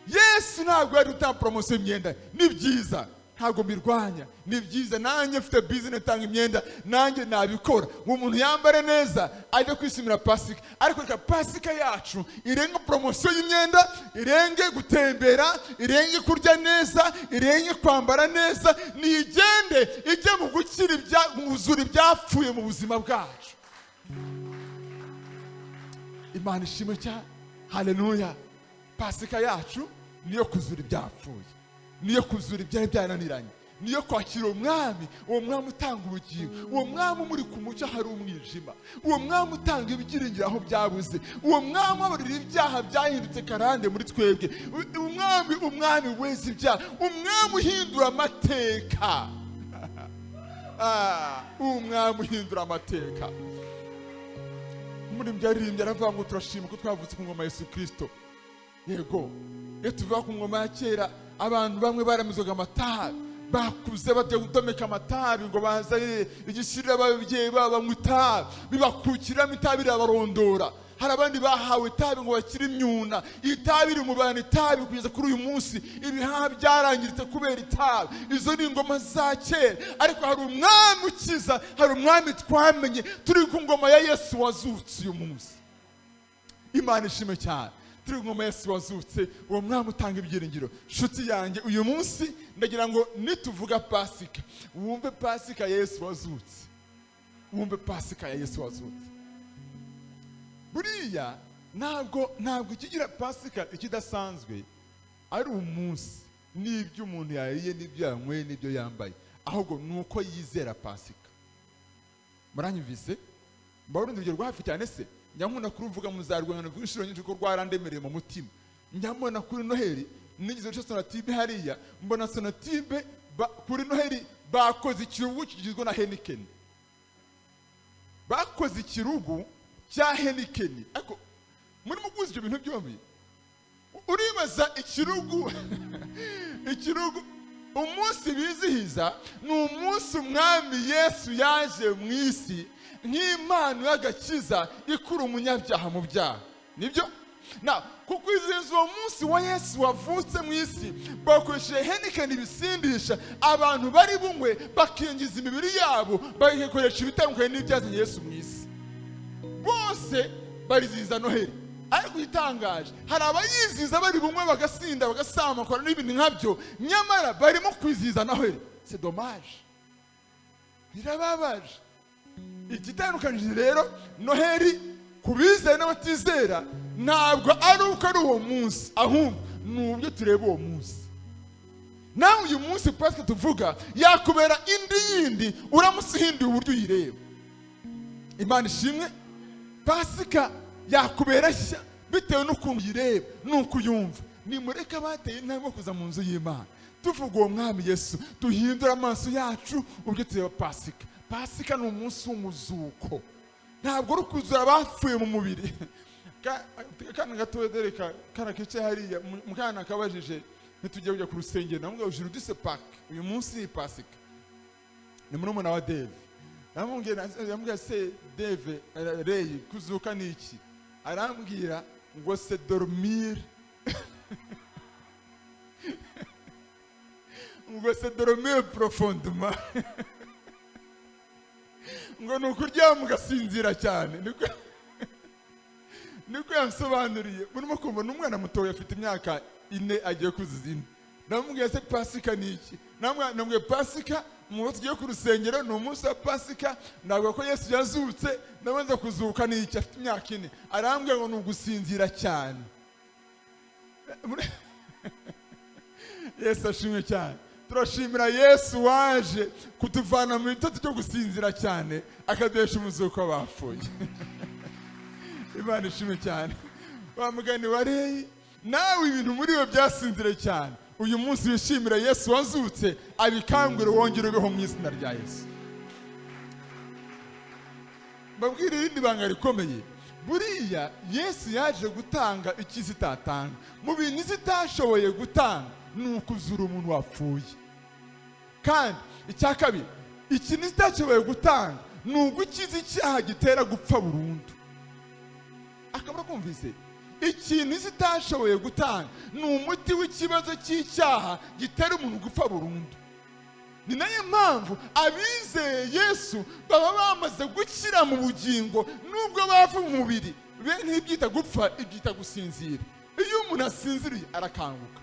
D: Yesu ntabwo yari gutanga promotion y'imyenda. Ni byiza, ntabwo mbirwanya, ni byiza. Nanjye mfite business tanga imyenda, nanjye nabikora ngo umuntu yambare neza ajye kwisimira Pasika. Ariko reka Pasika yacu irenge promotion y'imyenda, irenge gutembera, irenge kurya neza, irenge kwambara neza, nigende ijye mu gukira guzura ibyapfuye mu buzima bwacu. Imana ishimwe cyane. Haleluya. Pasika yacu niyo kuzura ibyapfuye, niyo kuzura ibyari byananiranye, niyo kwakira umwami, uwo mwami utanga ubugingo, uwo mwami muri ku mucyo hari umwijima, uwo mwami utanga ibyiringiro aho byabuze, uwo mwami abarira ibyaha byahindutse karande muri twebwe, umwami wese ibyaha, umwami uhindura amateka. Umwami uhindura amateka. Muri byaririmbye aravuga ngo turashima ko twavutse ku ngoma ya Yesu Kristo. Yego, iyo tuvuga ku ngoma ya kera, abantu bamwe baramizoga amatabi, bakuze bajya gutomeka amatabi ngo bazaye igishirira ababyeyi babo banywa itabi, bibakukiramo itabi rirabarondora. Hari abandi bahawe itabi ngo bakire imyuna, itabi riri mu bantu, itabi kugeza kuri uyu munsi ibihaha byarangiritse kubera itabi. Izo ni ingoma za kera, ariko hari umwami ukiza, hari umwami twamenye, turi ku ngoma ya Yesu wazutse uyu munsi. Imana ishimwe cyane. Turi ku ngoma ya Yesu wazutse, uwo mwami utanga ibyiringiro. Nshuti yanjye, uyu munsi ndagira ngo nituvuga Pasika, wumve Pasika ya Yesu wazutse, wumve Pasika ya Yesu wazutse. Buriya ntabwo ikigira Pasika ikidasanzwe ari umunsi n'ibyo umuntu yariye n'ibyo yanyweye n'ibyo yambaye, ahubwo nuko yizera Pasika. Muranyumvise? Mbarundi urugero rwa hafi cyane se, njyamubona kuri uvuga muzarwanya n'inshuro nyinshi ko rwarandemereye mu mutima. Njyamubona kuri Noheli nigeze cyo sonatibe hariya, mbona sonatibe kuri Noheli bakoze ikirugu kigizwe na Heineken. Bakoze ikirugu cya Heineken. Ariko muri muguzi ibyo bintu byombi, uribaza ikirugu umunsi bizihiza ni umunsi umwami Yesu yaje mu isi nk'impano y'agakiza ikura umunyabyaha mu byaha. Nibyo? Kuko izihiza uwo munsi wa Yesu wavutse mu isi, bakoresheje Heineken ibisindisha, abantu bari bunywe bakingiza imibiri yabo, bagikoresha ibitandukanye n'ibyazanye Yesu mu isi. Bose barizihiza Noheli. Ariko itangaje, hari abayizihiza bari bumwe bagasinda bagasama bakora n'ibintu nkabyo, nyamara barimo kwizihiza Noheli. C'est dommage. Birababaje. Igitandukanyije rero Noheli kubizera n'abatizera ntabwo ari uko ari uwo munsi, ahubwo ni uburyo tureba uwo munsi. Nawe uyu munsi Pasika tuvuga yakubera indi yindi uramutse uhinduye uburyo uyireba. Imana ishimwe. Pasika yakubera nshya bitewe n'ukuntu uyireba n'uko uyumva. Nimureke abateye intambwe kuza mu nzu y'Imana, tuvuga uwo mwami Yesu, duhindura amaso yacu uburyo tureba Pasika. Pasika ni umunsi w'umuzuko, ntabwo ari ukuzura abapfuye mu mubiri. Kana gatoya dereka kana kice hariya, mukana kabajije ntitugiye kujya ku rusengero, namubwira ujuru dise Pâques, uyu munsi ni Pasika. Ni murumuna wa Dave. Namubwira se Dave Rey kuzuka ni iki? Arambwira ngo se dormir. Ngo se dormir profondément. Ngo nukuryama ugasinzira cyane. Niko yansobanuriye. Murimo kumva n'umwana mutoya afite imyaka 4 agiye kuzuza 4. Namubwiye se Pasika ni iki? Namubwiye Pasika mu tugiye ku rusengero ni umunsi wa Pasika, ntabwo ko Yesu yazutse, nabanza kuzuka ni iki, afite imyaka 4. Arambwira ngo nugusinzira cyane. Yesu ashimwe cyane. Turashimira Yesu waje kutuvana mu bitotsi cyo gusinzira cyane, akadesha umuzuko w'abapfuye. Imana ishimwe cyane. Wa mugani wareye nawe ibintu muri we byasinzire cyane, uyu munsi wishimira Yesu wazutse, abikangure wongere ubeho mu izina rya Yesu. Mbabwire irindi banga rikomeye. Buriya Yesu yaje gutanga ikizi tatanga. Mu bintu zitashoboye gutanga ni ukuzura umuntu wapfuye. Kandi icya kabiri, ikintu zitashoboye gutanga ni ugukiza icyaha gitera gupfa burundu. Akabura kumvise, ikintu zitashoboye gutanga ni umuti w'ikibazo cy'icyaha gitera umuntu gupfa burundu.
E: ni nayo mpamvu abizeye Yesu baba bamaze gukira mu bugingo, nubwo bava mu mubiri ntibyita gupfa, ibyita gusinzira. Iyo umuntu asinziriye arakanguka.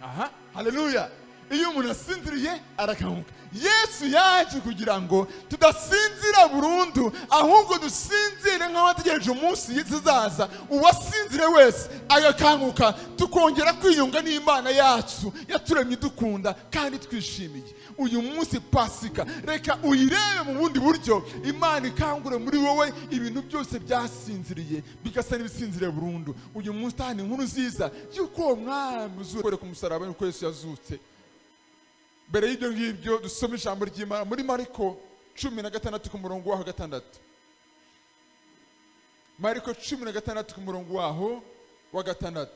E: Aha, haleluya. Iyo umuntu asinziriye arakanguka. Yesu yaje kugira ngo tudasinzira burundu, ahubwo dusinzire nk'abategereje umunsi zizaza, uwasinzire wese agakanguka, tukongera kwiyunga n'Imana yacu yaturemye dukunda kandi twishimiye. Uyu munsi Pasika, reka uyirebe mu bundi buryo, Imana ikangure muri wowe ibintu byose byasinziriye bigasa n'ibisinziriye burundu. Uyu munsi tani inkuru nziza yuko uwo mwami uzure ku musaraba, yuko Yesu yazutse. Mbere y'ibyo ngibyo dusome ijambo ry'Imana muri Mariko 16 ku murongo waho 6. Mariko 16 ku murongo waho wa 6.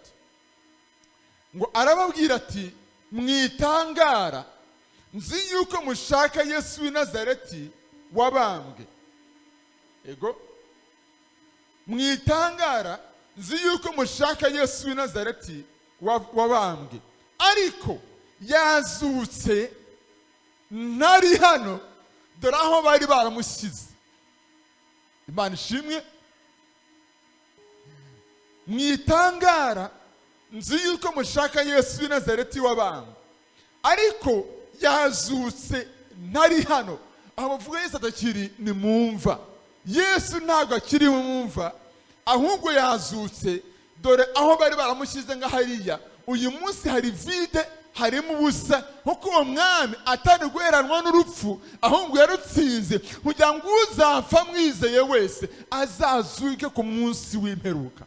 E: Ngo arababwira ati, mwitangara, nzi yuko mushaka Yesu w'i Nazareti wabambwe. Ego, mwitangara, nzi yuko mushaka Yesu w'i Nazareti wabambwe, ariko yazutse ntari hano, dore aho bari baramushyize. Imana ishimwe. Mwitangara, nzi yuko mushaka Yesu w'i Nazareti wabambwe, ariko yazutse ntari hano. Aho bavuga Yesu atakiri ni mumva. Yesu ntabwo akiri mumva, ahubwo yazutse, dore aho bari baramushyize nga hariya. Uyu munsi hari vide, harimo ubusa, kuko uwo mwami atari guheranwa n'urupfu, ahubwo yarutsinze kugira ngo uzapfa mwizeye wese azazuke ku munsi w'imperuka.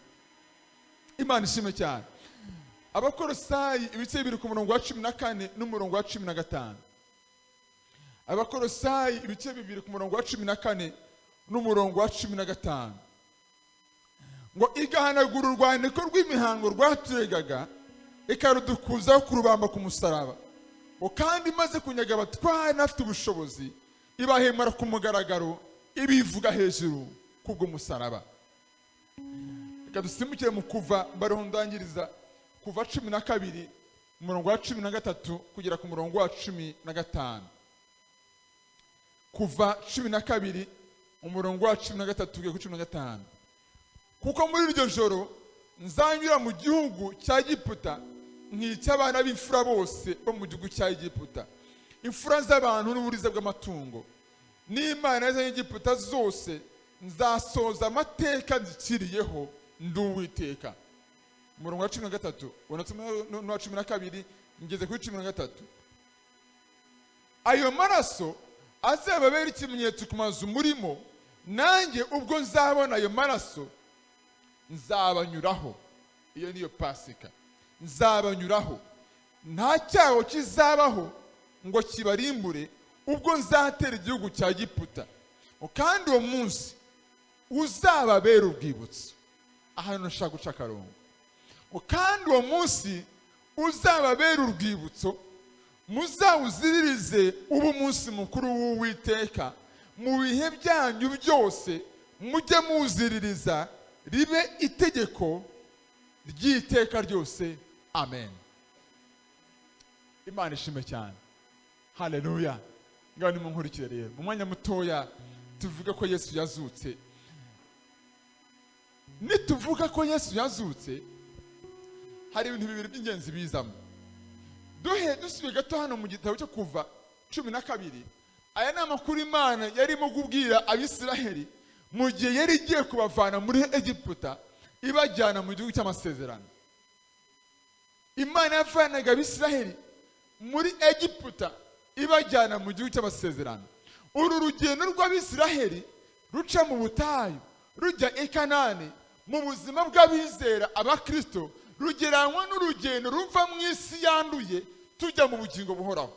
E: Imana ishimwe cyane. Abakolosayi ibice 2 ku murongo wa 14 n'umurongo wa 15. Abakolosayi ibice 2 ku murongo wa 14 n'umurongo wa 15. Ngo igahanagura urwandiko rw'imihango rwaturegaga, ikarudukuzaho kurubamba ku musaraba. Ngo kandi imaze kunyaga abatware n'afite ubushobozi, ibahemura ku mugaragaro, ibivuga hejuru kubwo musaraba. Reka dusimukire mu Kuva, barondangiriza Kuva 12 umurongo wa 13 kugera ku murongo wa 15. Kuva 12 umurongo wa 13 kugera ku 15. Kuko muri iryo joro nzanyura mu gihugu cya Egiputa, nkica abana b'imfura bose bo mu gihugu cya Egiputa, imfura z'abantu n'uburiza bw'amatungo. N'Imana z'Egiputa zose nzasoza amateka nzikiriyeho, ndi Uwiteka. Umurongo wa 13 n'uwa 12 ngeze kuri 13. Ayo maraso azababera ikimenyetso ku mazu murimo, nanjye ubwo nzabona ayo maraso nzabanyuraho. Iyo niyo Pasika. Nzabanyuraho, nta cyago kizabaho ngo kibarimbure ubwo nzatera igihugu cya Egiputa, kandi uwo munsi uzababera urwibutso. Ahantu nashaka guca akarongo. Kandi uwo munsi uzababera urwibutso, muzawuziririze ubu munsi mukuru w'Uwiteka, mu bihe byanyu byose mujye muziririza, ribe itegeko ry'iteka ryose. Amen. Imana ishimwe cyane. Haleluya. Ngaho nimunkurikire rero mu mwanya mutoya tuvuga ko Yesu yazutse. Nituvuga ko Yesu yazutse, hari ibintu bibiri by'ingenzi bizamo. Dusubiye gato hano mu gitabo cyo Kuva 12. Aya ni amakuru Imana yarimo kubwira Abisiraheli mu gihe yari igiye kubavana muri Egiputa ibajyana mu gihugu cy'amasezerano. Imana yavanaga Abisiraheli muri Egiputa ibajyana mu gihugu cy'amasezerano. Uru rugendo rw'Abisiraheli ruca mu butayu rujya i Kanani, mu buzima bw'abizera abakristo, rugeranwa n'urugendo ruva mu isi yanduye tujya mu bugingo buhoraho.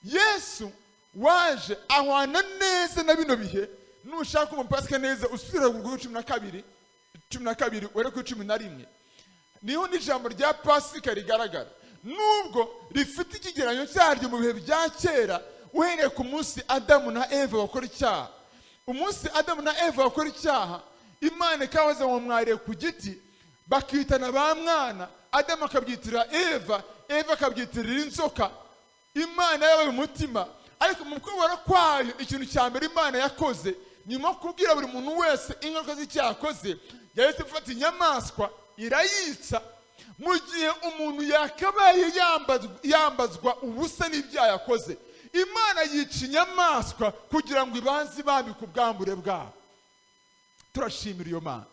E: Yesu waje ahwana neza na bino bihe. Nushaka umupasika neza usubira ku 12 were ku 11. Niho n'ijambo rya Pasika rigaragara, nubwo rifite ikigereranyo cyaryo mu bihe bya kera, uhereye ku munsi Adamu na Eva bakora icyaha. Umunsi Adamu na Eva bakora icyaha, Imana ikabaza ngo mwariye ku giti, bakitana ba mwana, Adamu akabyitira Eva, Eva akabyitirira inzoka. Imana yabaye umutima, ariko mu kubara kwayo ikintu cya mbere Imana yakoze nyuma yo kubwira buri muntu wese ingaruka z'icyaha yakoze, yahise ifata inyamaswa irayica. Mu gihe umuntu yakabaye yambazwa ubusa n'ibyaha yakoze, Imana yica inyamaswa kugira ngo ibanze ibambike ubwambure bwabo. Turashimira iyo Mana.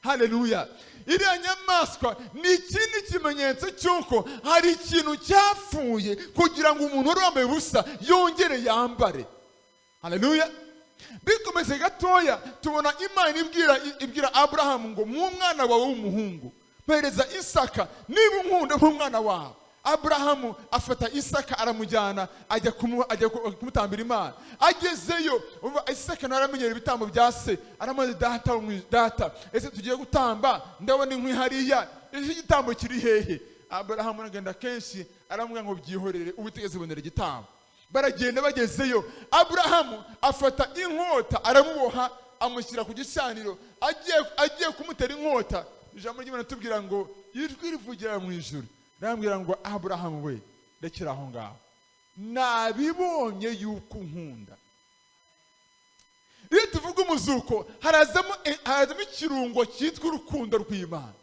E: Haleluya. Iriya nyamaswa ni ikindi kimenyetso cy'uko hari ikintu cyapfuye kugira ngo umuntu wari wambaye ubusa yongere yambare. Haleluya. Bikomeze gatoya tubona Imana ibwira Abrahamu ngo mu mwana wawe w'umuhungu mpereza Isaka, niba unkunda nk'umwana wawe. Abrahamu afata Isaka aramujyana ajya kumutambira Imana. Agezeyo Isaka naramenyera ibitambo bya se, aramaze data ese tugiye gutamba ndabona inkwi hariya, iki gitambo kiri hehe? Abrahamu aragenda kenshi aramubwira ngo byihorere ubutegeze bonera igitambo. Baragenda bagezeyo, Abrahamu afata inkota aramuboha amushyira ku gicaniro. Agiye kumutera inkota, ijambo ry'Imana tubwira ngo ijwi rivugira mu ijuru rambwira ngo Abrahamu we rekera aho ngaho, nabibonye yuko unkunda. Iyo tuvuga umuzuko harazamo ikirungo cyitwa urukundo rw'Imana.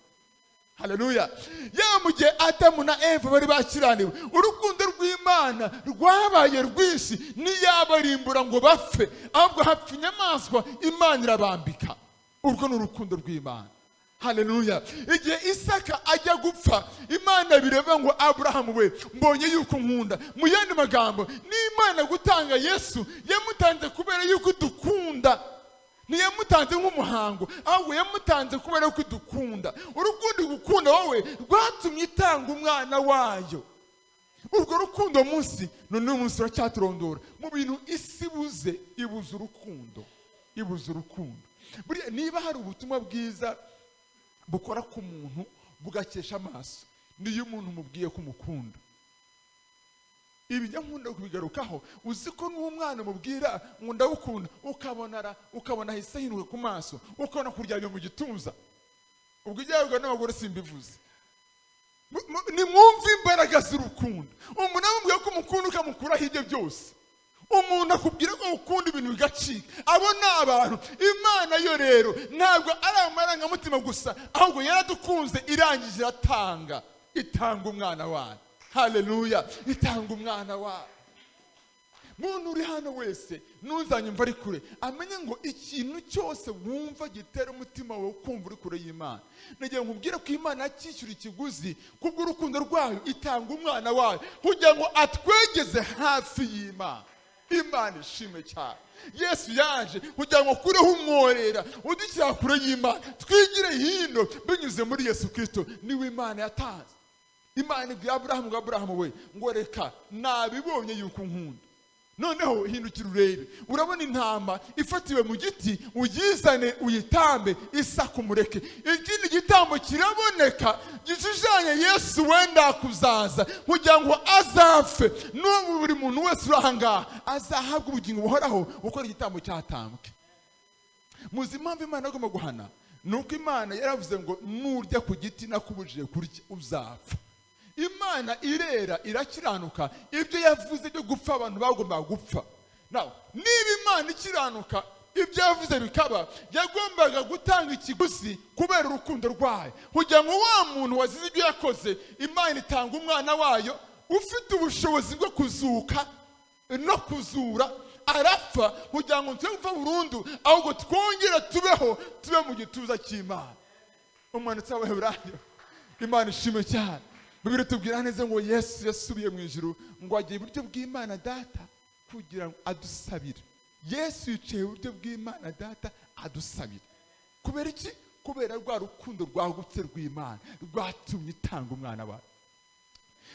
E: Haleluya. Ya mu gihe Adamu na Eva bari bakiraniwe, urukundo rw'Imana rwabaye rwinshi, ntiyabarimbura ngo bapfe, ahubwo hapfa inyamaswa Imana irabambika. Urwo ni urukundo rw'Imana. Haleluya. Igihe Isaka ajya gupfa, Imana bireba ngo Abrahamu we mbonye yuko nkunda. Mu yandi magambo, n'Imana gutanga Yesu yamutanze kubera yuko dukunda, ntiyamutanze nk'umuhango, ahubwo yamutanze kubera yuko dukunda. Urukundo gukunda wowe rwatumye itanga umwana wayo. Urwo rukundo munsi none umunsi uracyaturondora mu bintu isi ibuze urukundo, ibuze urukundo. Buriya niba hari ubutumwa bwiza bukora ku muntu bugakesha amaso, niyo umuntu mubwiye ko umukunda. Ibi nkunda kubigarukaho, uzi ko n'umwana mubwira ngo ndagukunda ukabona ahise ahinuka ku maso, ukabona kuryamye mu gituza. Ubwo ijyaga n'abagore simbivuze. Nimwumve imbaraga z'urukundo. Umuntu amubwiye ko umukunda ukamukuraho ibyo byose. Umuntu akubwira ko ukunda ibintu bigacika. Abo ni abantu. Imana yo rero ntabwo ari amarangamutima gusa, ahubwo yaradukunze irangije itanga umwana wayo. Haleluya. Itanga umwana wayo. Muntu uri hano wese ntuzanyumva ari kure, amenye ngo ikintu cyose wumva gitera umutima wawe kumva uri kure y'Imana. Nagiye nkubwira ko Imana yakishyura ikiguzi kubw'urukundo rwayo, itanga umwana wayo kugira ngo atwegeze hafi y'Imana. Imana ishimwe cyane. Yesu yaje kugira ngo kureho umworera udushyira kure y'Imana, twigire hino binyuze muri Yesu Kristo. Niwe Imana yatanze. Imana ibwira Abrahamu ngo Abrahamu we ngo reka nabibonye yuko unkunda. Noneho hindukira urebe, urabona intama ifatiwe mu giti, uyizane uyitambe Isaka umureke. Ikindi gitambo kiraboneka gishushanya Yesu wenda kuzaza kugira ngo azapfe, n'ubu buri muntu wese uri aha ngaha azahabwa ubugingo buhoraho ukora igitambo cyatambwe. Muzi impamvu Imana agomba guhana? Nuko Imana yaravuze ngo nurya ku giti nakubujije kurya uzapfa. Imana irera irakiranuka, ibyo yavuze byo gupfa abantu bagomba gupfa. Niba Imana ikiranuka ibyo yavuze bikaba, yagombaga gutanga ikiguzi kubera urukundo rwayo kugira ngo wa muntu wazize ibyo yakoze, Imana itanga umwana wayo ufite ubushobozi bwo kuzuka no kuzura, arapfa kugira ngo twe gupfa burundu, ahubwo twongera tube mu gituza cy'Imana. Umwanditsi w'Abaheburayo, Imana ishimwe cyane, Bibiri tubwira neza ngo Yesu yasubiye mu ijuru ngo agiye iburyo bw'Imana Data kugira ngo adusabire. Yesu yicaye iburyo bw'Imana Data adusabira. Kubera iki? Kubera rwa rukundo rwagutse rw'Imana rwatumye itanga umwana wayo.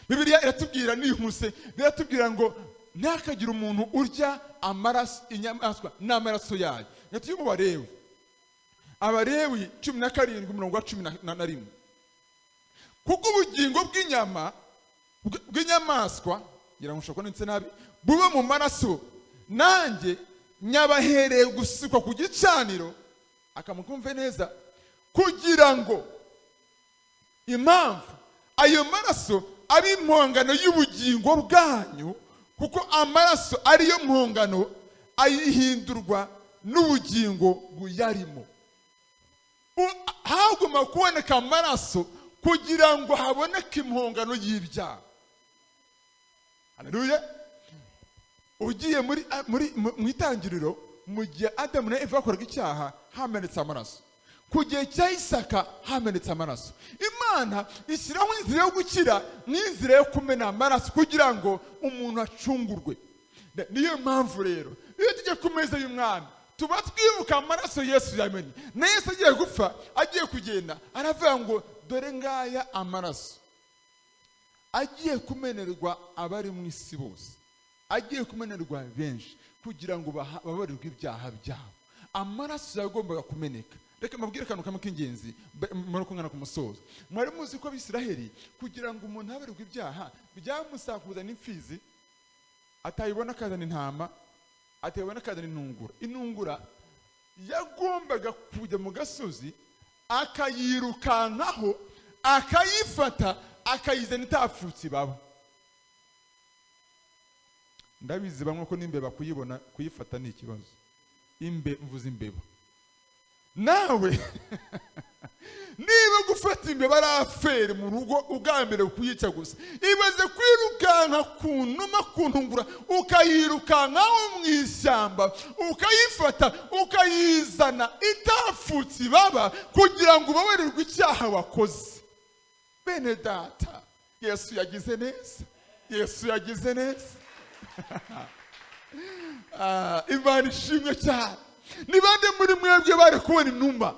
E: Bibiliya iratubwira nihuse, iratubwira ngo ntakagira umuntu urya amaraso inyamaswa n'amaraso yayo. Ngatiye mu Abalewi 17:11. Kuko ubugingo bw'inyamaswa ngira ngo ushobora ndetse nabi buba mu maraso, nanjye nyabahereye gusikwa ku gicaniro, akamukumve neza, kugira ngo impamvu ayo maraso abe impongano y'ubugingo bwanyu, kuko amaraso ariyo mpongano ayihindurwa n'ubugingo buyarimo. Hagomba kuboneka amaraso kugira ngo haboneke impongano y'ibyaha. Haleluya. Ugiye mu itangiriro, mu gihe Adamu na Eva bakoraga icyaha hamenetse amaraso. Ku gihe cya Isaka hamenetse amaraso. Imana ishyiraho inzira yo gukira n'inzira yo kumena amaraso kugira ngo umuntu acungurwe. Niyo mpamvu rero iyo tujya ku meza y'umwami tuba twibuka amaraso Yesu yamenye. Na Yesu agiye gupfa, agiye kugenda, aravuga ngo dore ngaya amaraso agiye kumenerwa abari mu isi bose, agiye kumenerwa benshi kugira ngo babarirwe ibyaha byabo. Amaraso yagombaga kumeneka. Reka mabwire akantu kamwe k'ingenzi muri kungana ku musozo. Mwari muzi ko Abisiraheli kugira ngo umuntu abarirwe ibyaha byamusakuza n'imfizi, atayibona akazana intama, atayibona akazana intungura. Intungura yagombaga kujya mu gasozi akayirukankaho, akayifata, akayizana itapfutse ibaba. Ndabizi bamwe ko n'imbeba kuyibona kuyifata ni ikibazo. Mvuze imbeba. Nawe niba gufata imbeba ari afere mu rugo ugambira kuyica gusa, ibaze kwirukanka kunuma kuntungura, ukayirukankaho mu ishyamba, ukayifata, ukayizana itapfutse ibaba kugira ngo ubabarirwe icyaha wakoze. Bene data, Yesu yagize neza. Yesu yagize neza. Imana ishimwe cyane. Ni bande muri mwebwe bari kubona inuma?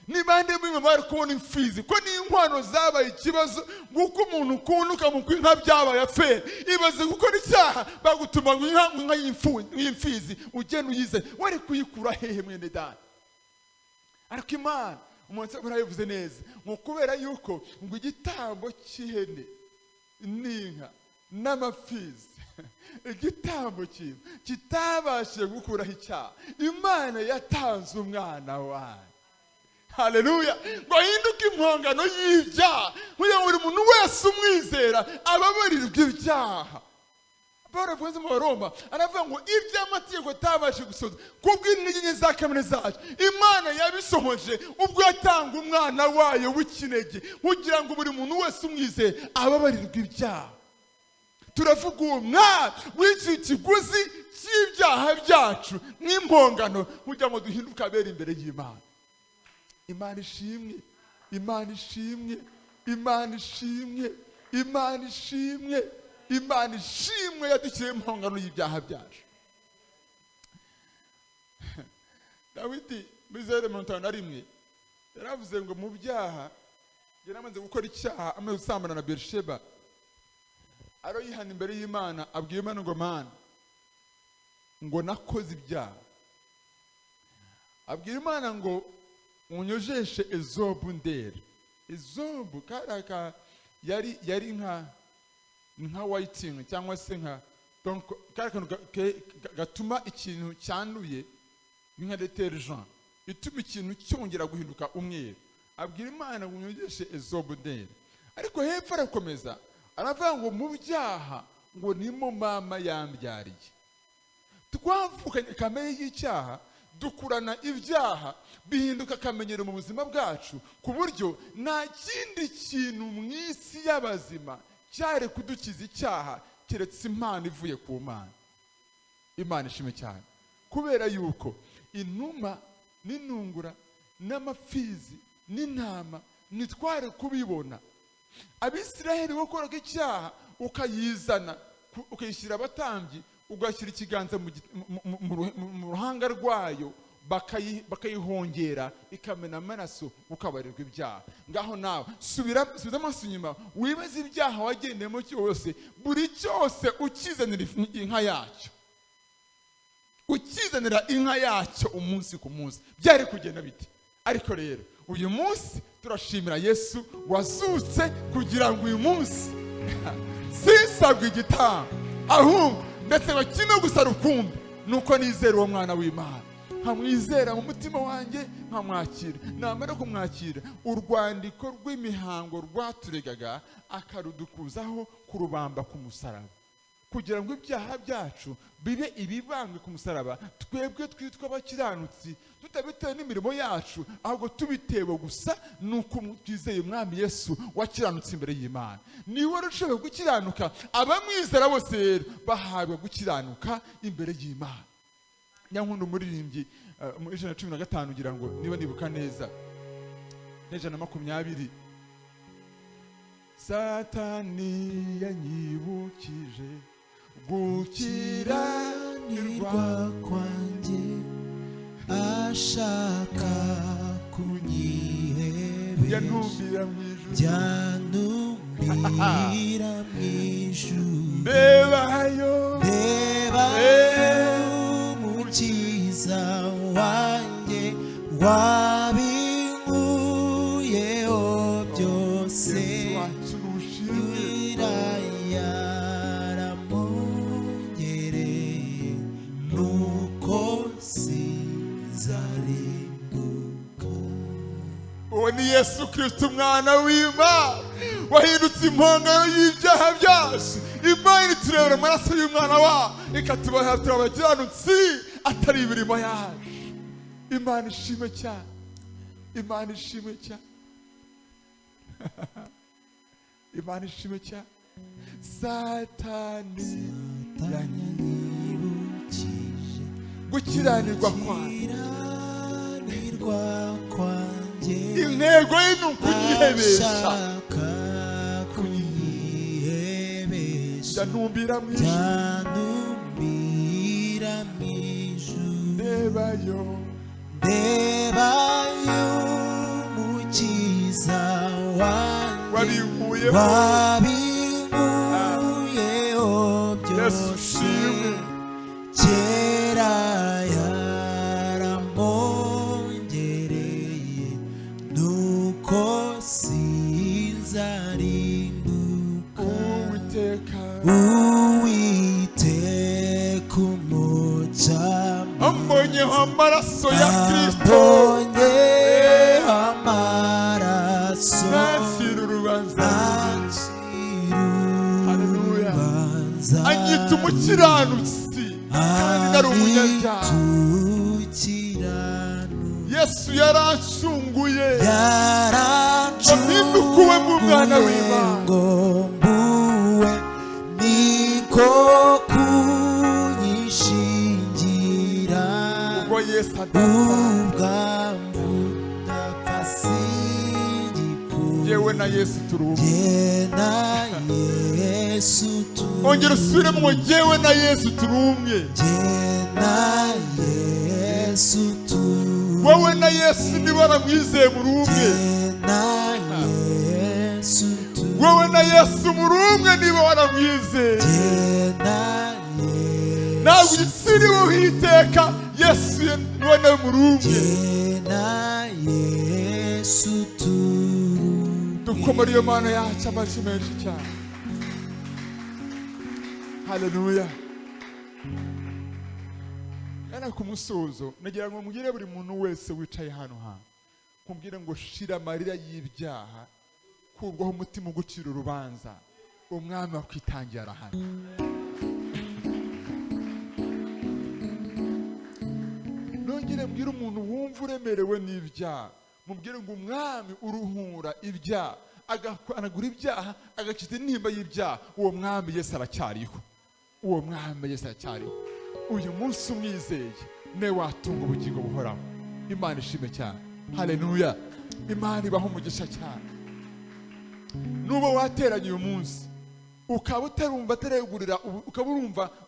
E: Ni bande muri mwebwe bari kubona imfizi? Ko ni inkwano zabaye ikibazo, nguko umuntu ukunuka mu kwinka byabaye afere. Ibaze gukora icyaha bagutuma inka y'imfizi ugenda uyize, wari kuyikura hehe mwene data? Ariko Imana umuntu barayivuze neza, ngo kubera yuko ngo igitambo cy'ihene n'inka n'amafizi, igitambo kimwe kitabashije gukuraho icyaha, Imana yatanze umwana wayo. Haleluya. Ngo ahinduke impongano y'ibyaha kugira ngo buri muntu wese umwizera ababarirwe ibyaha. Baravuze mu Roma aravuga ngo iby'amategeko atabashije gusoza kubw'intege za kamere zacu, Imana yabisohoje ubwo yatanga umwana wayo w'ikinege kugira ngo buri muntu wese umwizera ababarirwe ibyaha. Turavuga uwo mwana w'iki kiguzi cy'ibyaha byacu n'impongano kugira ngo duhinduke abera imbere y'Imana. Imana ishimwe, Imana ishimwe, Imana ishimwe, Imana ishimwe, Imana ishimwe yadukiriye impongano y'ibyaha byacu. Dawidi bizere mu 51 yaravuze ngo mu byaha yaramaze gukora icyaha, amaze gusambana na Berisheba, aroyihana imbere y'Imana, abwiye Imana ngo Mana, ngo nakoze ibyaha. Abwira Imana ngo unyojeshe ezobu ndera. Ezobu karaka yari nka whiting cyangwa se nka donc karaka gatuma ikintu cyanduye nka detergent, ituma ikintu cyongera guhinduka umweru. Abwira Imana ngo unyojeshe ezobu ndera. Ariko hepfo arakomeza aravuga ngo mu byaha ngo nimo mama yambyariye. Twavukanye kamere y'icyaha, dukurana ibyaha, bihinduka akamenyero mu buzima bwacu, ku buryo nta kindi kintu mu isi y'abazima cyari kudukiza icyaha keretse impano ivuye ku Mana. Imana ishimwe cyane. Kubera yuko inuma n'intungura n'amafizi n'intama nitware kubibona. Abisiraheli bakoraga icyaha ukayizana ukayishyira abatambyi, ugashyira ikiganza mu ruhanga rwayo, bakayihongera ikamena amaraso, ukabarirwa ibyaha. Ngaho nawe subiza amaso inyuma, wibaze ibyaha wagendemo cyose, buri cyose ukizanira inka yacyo, ukizanira inka yacyo umunsi ku munsi, byari kugenda biti. Ariko rero uyu munsi turashimira Yesu wazutse kugira ngo uyu munsi sisabwe igitambo, ahubwo ndetse bakino gusa rukumbi nuko nizera uwo mwana w'Imana. nkamwizera mu mutima wanjye nkamwakira, namara kumwakira urwandiko rw'imihango rwaturegaga akarudukuzaho kurubamba ku musaraba, kugira ngo ibyaha byacu bibe ibibambwe ku musaraba, twebwe twitwa abakiranutsi tutabitewe n'imirimo yacu, ahubwo tubitewe gusa nuko twizeye umwami Yesu wakiranutse imbere y'Imana. Niwe urushaho gukiranuka, abamwizera bose rero bahabwa gukiranuka imbere y'Imana. Nyankunda umuririmbyi mu 115 ugira ngo niba nibuka neza 120, Satani yanyibukije gukiranirwa
C: kwanjye, ashaka kunyihebesha,
E: yantumbira mu ijuru,
C: byantumbira mu ijuru.
E: ndebayo
C: umukiza wanjye wabinkuyeho byose,
E: Yesu wacu nushimwe.
C: yaramongereye nuko sinzarimbuka.
E: Uwo ni Yesu Kristo umwana w'Imana wahindutse impongano y'ibyaha byacu. Imana iturebera amaraso y'umwana wayo ikatubaha turi abakiranutsi atari imirimo yacu. Imana ishimwe cyane, Imana ishimwe cyane, Imana ishimwe cyane. Satani
C: yanyibukije
E: gukiranirwa kwanjye, intego ye ni ukunyihebesha, ndantumbira mu ijuru, ndebayo
C: umukiza wanjye
E: wabinkuyeho.
C: wabinkuyeho
E: Yesu
C: byose,
E: ushimwe.
C: kera yaramongereye nuko sinzarimbuka. Uwiteka umucamanza
E: ambonyeho amaraso ya Kristo,
C: ambonyeho amaraso,
E: nacira urubanza,
C: Haleluya.
E: anyita umukiranutsi kandi ari umunyabyaha. Yesu yarancunguye mpindukuwe mu mwana w'Imana.
C: ngo mbuwe niko kunyishingira,
E: Ubwo Yesu adapfa,
C: ubwamvu ndapfa singipfuye,
E: yewe na Yesu turi umwe.
C: jye na Yesu turi
E: Ongera usubiremo ngo jyewe na Yesu turi umwe.
C: jye na Yesu turi
E: Wowe na Yesu niba waramwizeye muri umwe.
C: jye na Yesu turi
E: Wowe na Yesu muri umwe niba waramwizeye.
C: jye na
E: Ntabwo
C: Yesu
E: itsiriweho iteka, Yesu niwe nawe muri umwe.
C: jye na Yesu turi
E: Dukomere iyo Mana yacu amashyi menshi cyane. Haleluya. Yana ku musozo nagira ngo mugire buri muntu wese wicaye hano hantu, kumbwire ngo shira amarira y'ibyaha, kurwaho umutima ugucira urubanza, umwami wakwitangiye arahari. Nongere mbwire umuntu wumva uremerewe n'ibyaha, mubwire ngo umwami uruhura ibyaha, agahanagura ibyaha, agakiza intimba y'ibyaha. Uwo mwami Yesu aracyariho, uwo mwami Yesu aracyariho. Uyu munsi umwizeye ne watunga ubugingo buhoraho. Imana ishime cyane. Haleluya. Imana ibaho umugisha cyane. Nuba wateranye uyu munsi ukaba utarumva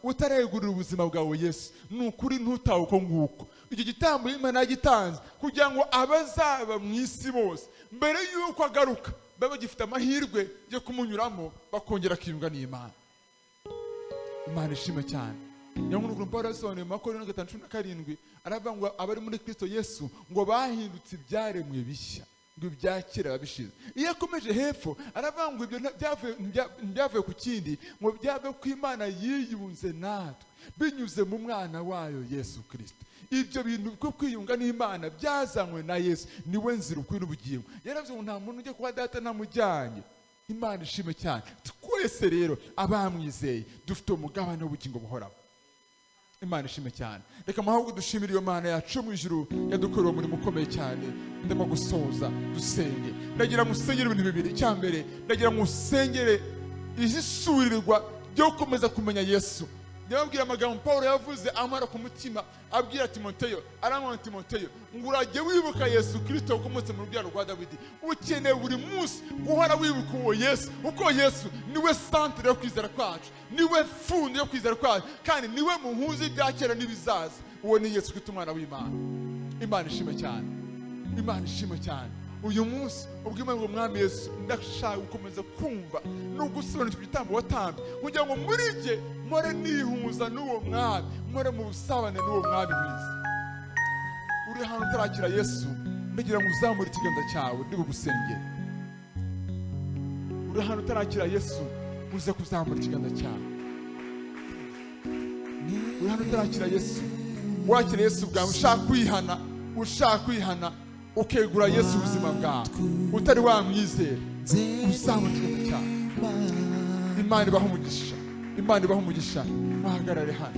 E: utaregurira ubuzima bwawe Yesu, ni ukuri ntutawe uko nguko. Iki gitambo Imana yagitanze kugira ngo abazaba mu isi bose mbere y'uko agaruka babe bagifite amahirwe yo kumunyuramo bakongera kwiyunga n'Imana. Imana ishime cyane. Nyankuru Paul yasobanuye mu Makorino 5:17 aravuga ngo abari muri Kristo Yesu ngo bahindutse ibyaremwe bishya. ngo ibya kera babishize. Iyo akomeje hepfo aravuga ngo ibyo byavuye ku kindi, ngo byavuye ku Imana yiyunze natwe binyuze mu mwana wayo Yesu Kristo. Ibyo bintu byo kwiyunga n'Imana byazanywe na Yesu, niwe nzira ukuri n'ubugingo. Yaravuze ngo nta muntu ujya kwa data ntamujyanye. Imana ishime cyane. Twese rero abamwizeye dufite umugabane w'ubugingo buhoraho. Imana ishime cyane. Reka mahubwo dushimire iyo Mana yacu mu ijuru yadukoreye umurimo ukomeye cyane. Ndimo gusoza dusenge. Ndagira musengere ibintu bibiri. Icyambere ndagira musengere izisubirirwa ryo gukomeza kumenya Yesu. Ndababwira amagambo Paulo yavuze amara ku mutima abwira Timoteyo, aramwira Timoteyo ngo urajye wibuka Yesu Kristo wakomotse mu rubyaro rwa Dawidi. Ukeneye buri munsi guhora wibuka uwo Yesu, uko Yesu niwe centre yo kwizera kwacu, niwe fundo yo kwizera kwacu, kandi niwe muhuzi bya kera n'ibizaza. Uwo ni Yesu Kristo umwana w'Imana. Imana ishime cyane. Imana ishime cyane. Uyu munsi ubw'Imana ngo mwami Yesu ndashaka gukomeza kumva no gusobanukirwa igitambo watambe, kugira ngo muri jye mpore nihuza n'uwo mwami, mpore mu busabane n'uwo mwami mwiza. Uri hano utarakira Yesu, ndagira ngo uzamure ikiganza cyawe ndi bugusengere. Uri hano utarakira Yesu, uze kuzamura ikiganza cyawe. Uri hano utarakira Yesu, wakira Yesu bwawe, ushaka kwihana ukegura Yesu ubuzima bwawe, utari wamwizera, uzamura ikiganza cyawe. Imana ibaha umugisha. Imana ibaha umugisha. Muhagarare hano.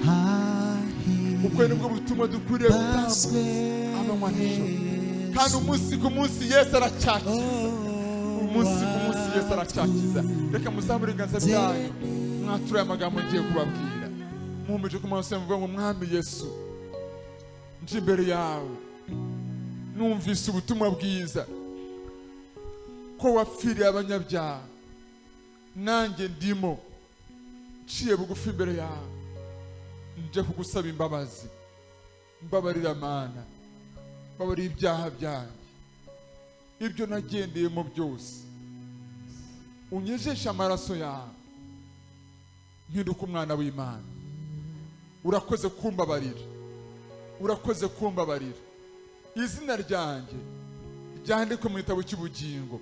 E: Ubwo nibwo butumwa dukwiriye gutanga amanywa n'ijoro. Kandi umunsi ku munsi Yesu aracyakiza. Umunsi ku munsi Yesu aracyakiza. Reka muzamure ibiganza byanyu mwature amagambo ngiye kubabwira. Muhumije ku maso mvuga ngo mwami Yesu, nje imbere yawe numvise ubutumwa bwiza ko wapfiriye abanyabyaha, nanjye ndimo nciye bugufi imbere yawe, nje kugusaba imbabazi. Mbabarira Mana, mbabarira ibyaha byanjye, ibyo nagendeyemo byose, unyejeshe amaraso yawe, mpinduka umwana w'Imana. Urakoze kumbabarira, urakoze kumbabarira. Izina ryanjye ryandikwe mu gitabo cy'ubugingo.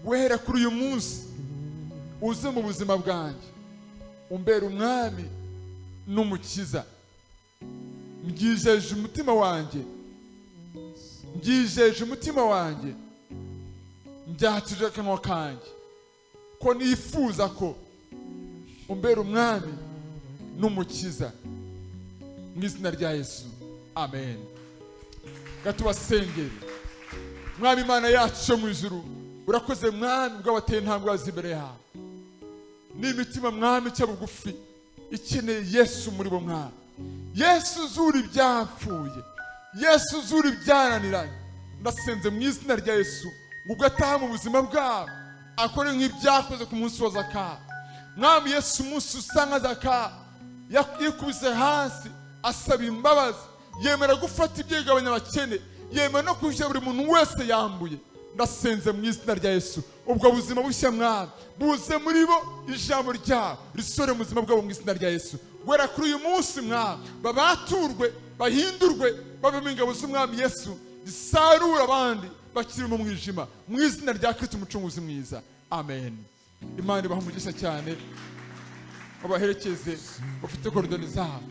E: Guhera kuri uyu munsi uze mu buzima bwanjye, umbere umwami n'umukiza. Mbyijeje umutima wanjye, mbyatije akanwa kanjye ko nifuza ko umbere umwami n'umukiza, mu izina rya Yesu, amen. Gatubasengere. Mwami Imana yacu mu ijuru, urakoze mwami bw'abateye intambwe wazi imbere yawe. N'imitima mwami cya bugufi ikeneye Yesu muri bo mwami. Yesu zuri ibyapfuye, Yesu zuri ibyananiranye. Ndasenze mu izina rya Yesu ngo ugataha mu buzima bwabo, akore nk'ibyakoze ku munsi wa Zakayo. Mwami Yesu, umunsi usanga Zakayo yikubise hasi asaba imbabazi, yemera gufata ibyigabanya abakene, yemera no kwishyura buri muntu wese yambuye. Ndasenze mu izina rya Yesu ubwo buzima bushya mwami buze muri bo, ijambo ryawe risore mu buzima bwabo mu izina rya Yesu. Guhera kuri uyu munsi mwami babaturwe, bahindurwe, babemo ingabo z'umwami Yesu, zisarura abandi bakiri mu mwijima, mu izina rya Kristo umucunguzi mwiza, amen. Imana ibaha umugisha cyane. Babaherekeze bafite korodoni zabo,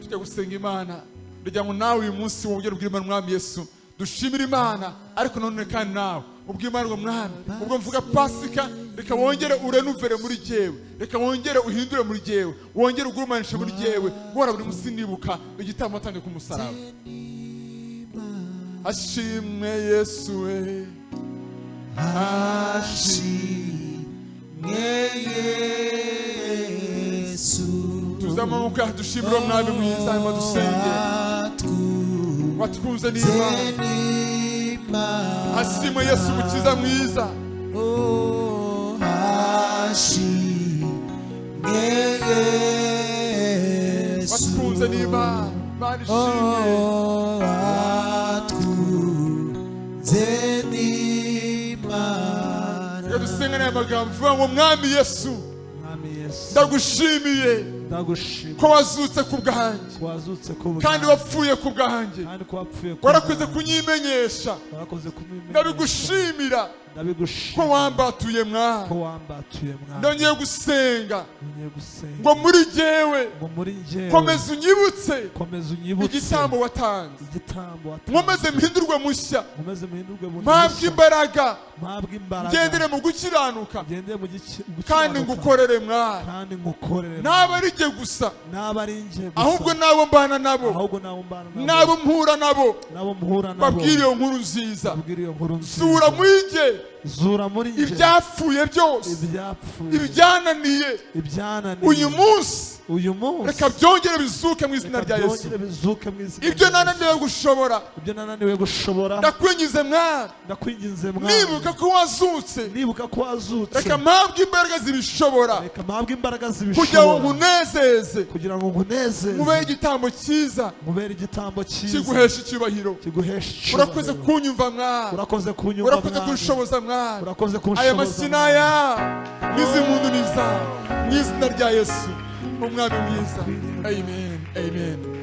E: tujya gusenga Imana. Ndagira ngo nawe uyu munsi wongere ubwire Imana mwami Yesu, dushimire Imana, ariko none kandi nawe ubwire Imana ngo mwami, ubwo mvuga Pasika, reka wongere urenuvere muri jyewe, reka wongere uhindure muri jyewe, wongere ugurumanishe muri jyewe, guhora buri munsi nibuka igitambo watanze ku musaraba. Ashimwe Yesu we,
C: ashimwe Yesu.
E: Tuzamuka dushimire umwami mwiza, hanyuma dusenge. Watwunze n'Imana, ashimwe Yesu umukiza mwiza.
C: Ashimwe Yesu,
E: watwunze n'Imana, Imana ishimwe.
C: watwunze n'Imana.
E: Reka dusenge n'aya magambo vuga ngo mwami Yesu, ndagushimiye
A: ndagushima
E: ko wazutse ku bwanjye
A: wazutse ku
E: kandi wapfuye ku bwanjye
A: kandi ko wapfuye ku
E: warakoze kunyimenyesha
A: warakoze kumimenyesha
E: ndabigushimira
A: ndabigushima
E: ko wambatuye mwana
A: ko wambatuye mwana
E: ndongeye gusenga
A: ngiye gusenga
E: ngo muri jyewe
A: ngo muri njyewe
E: komeza unyibutse
A: komeza unyibutse
E: igitambo watanze
A: igitambo watanze
E: nkomeze mpindurwe mushya
A: nkomeze mpindurwe mu
E: mpabwe imbaraga
A: mpabwe imbaraga
E: ngendere mu gukiranuka
A: ngendere mu
E: kandi ngukorere mwana
A: kandi ngukorere
E: naba ari jye gusa
A: naba ari njye gusa
E: ahubwo nabo mbana nabo
A: ahubwo nabo mbana
E: nabo mpura nabo
A: nabo mpura nabo
E: babwire iyo nkuru nziza
A: babwire iyo nkuru nziza
E: sura muri jye
A: zura muri njye
E: ibyapfuye byose
A: ibyapfuye
E: ibyananiye uyu munsi reka byongere bizuke mu izina rya Yesu ibyo nananiwe gushobora ndakwingize mwana nibuka ko wazutse reka mpabwe imbaraga zibishobora kugira ngo nkunezeze mubere igitambo cyiza kiguhesha icyubahiro urakoze kunyumva mwana urakoze kunshoboza mwana aya masinaya n'izi mpundu n'izawe mu izina rya Yesu umwami mwiza amen amen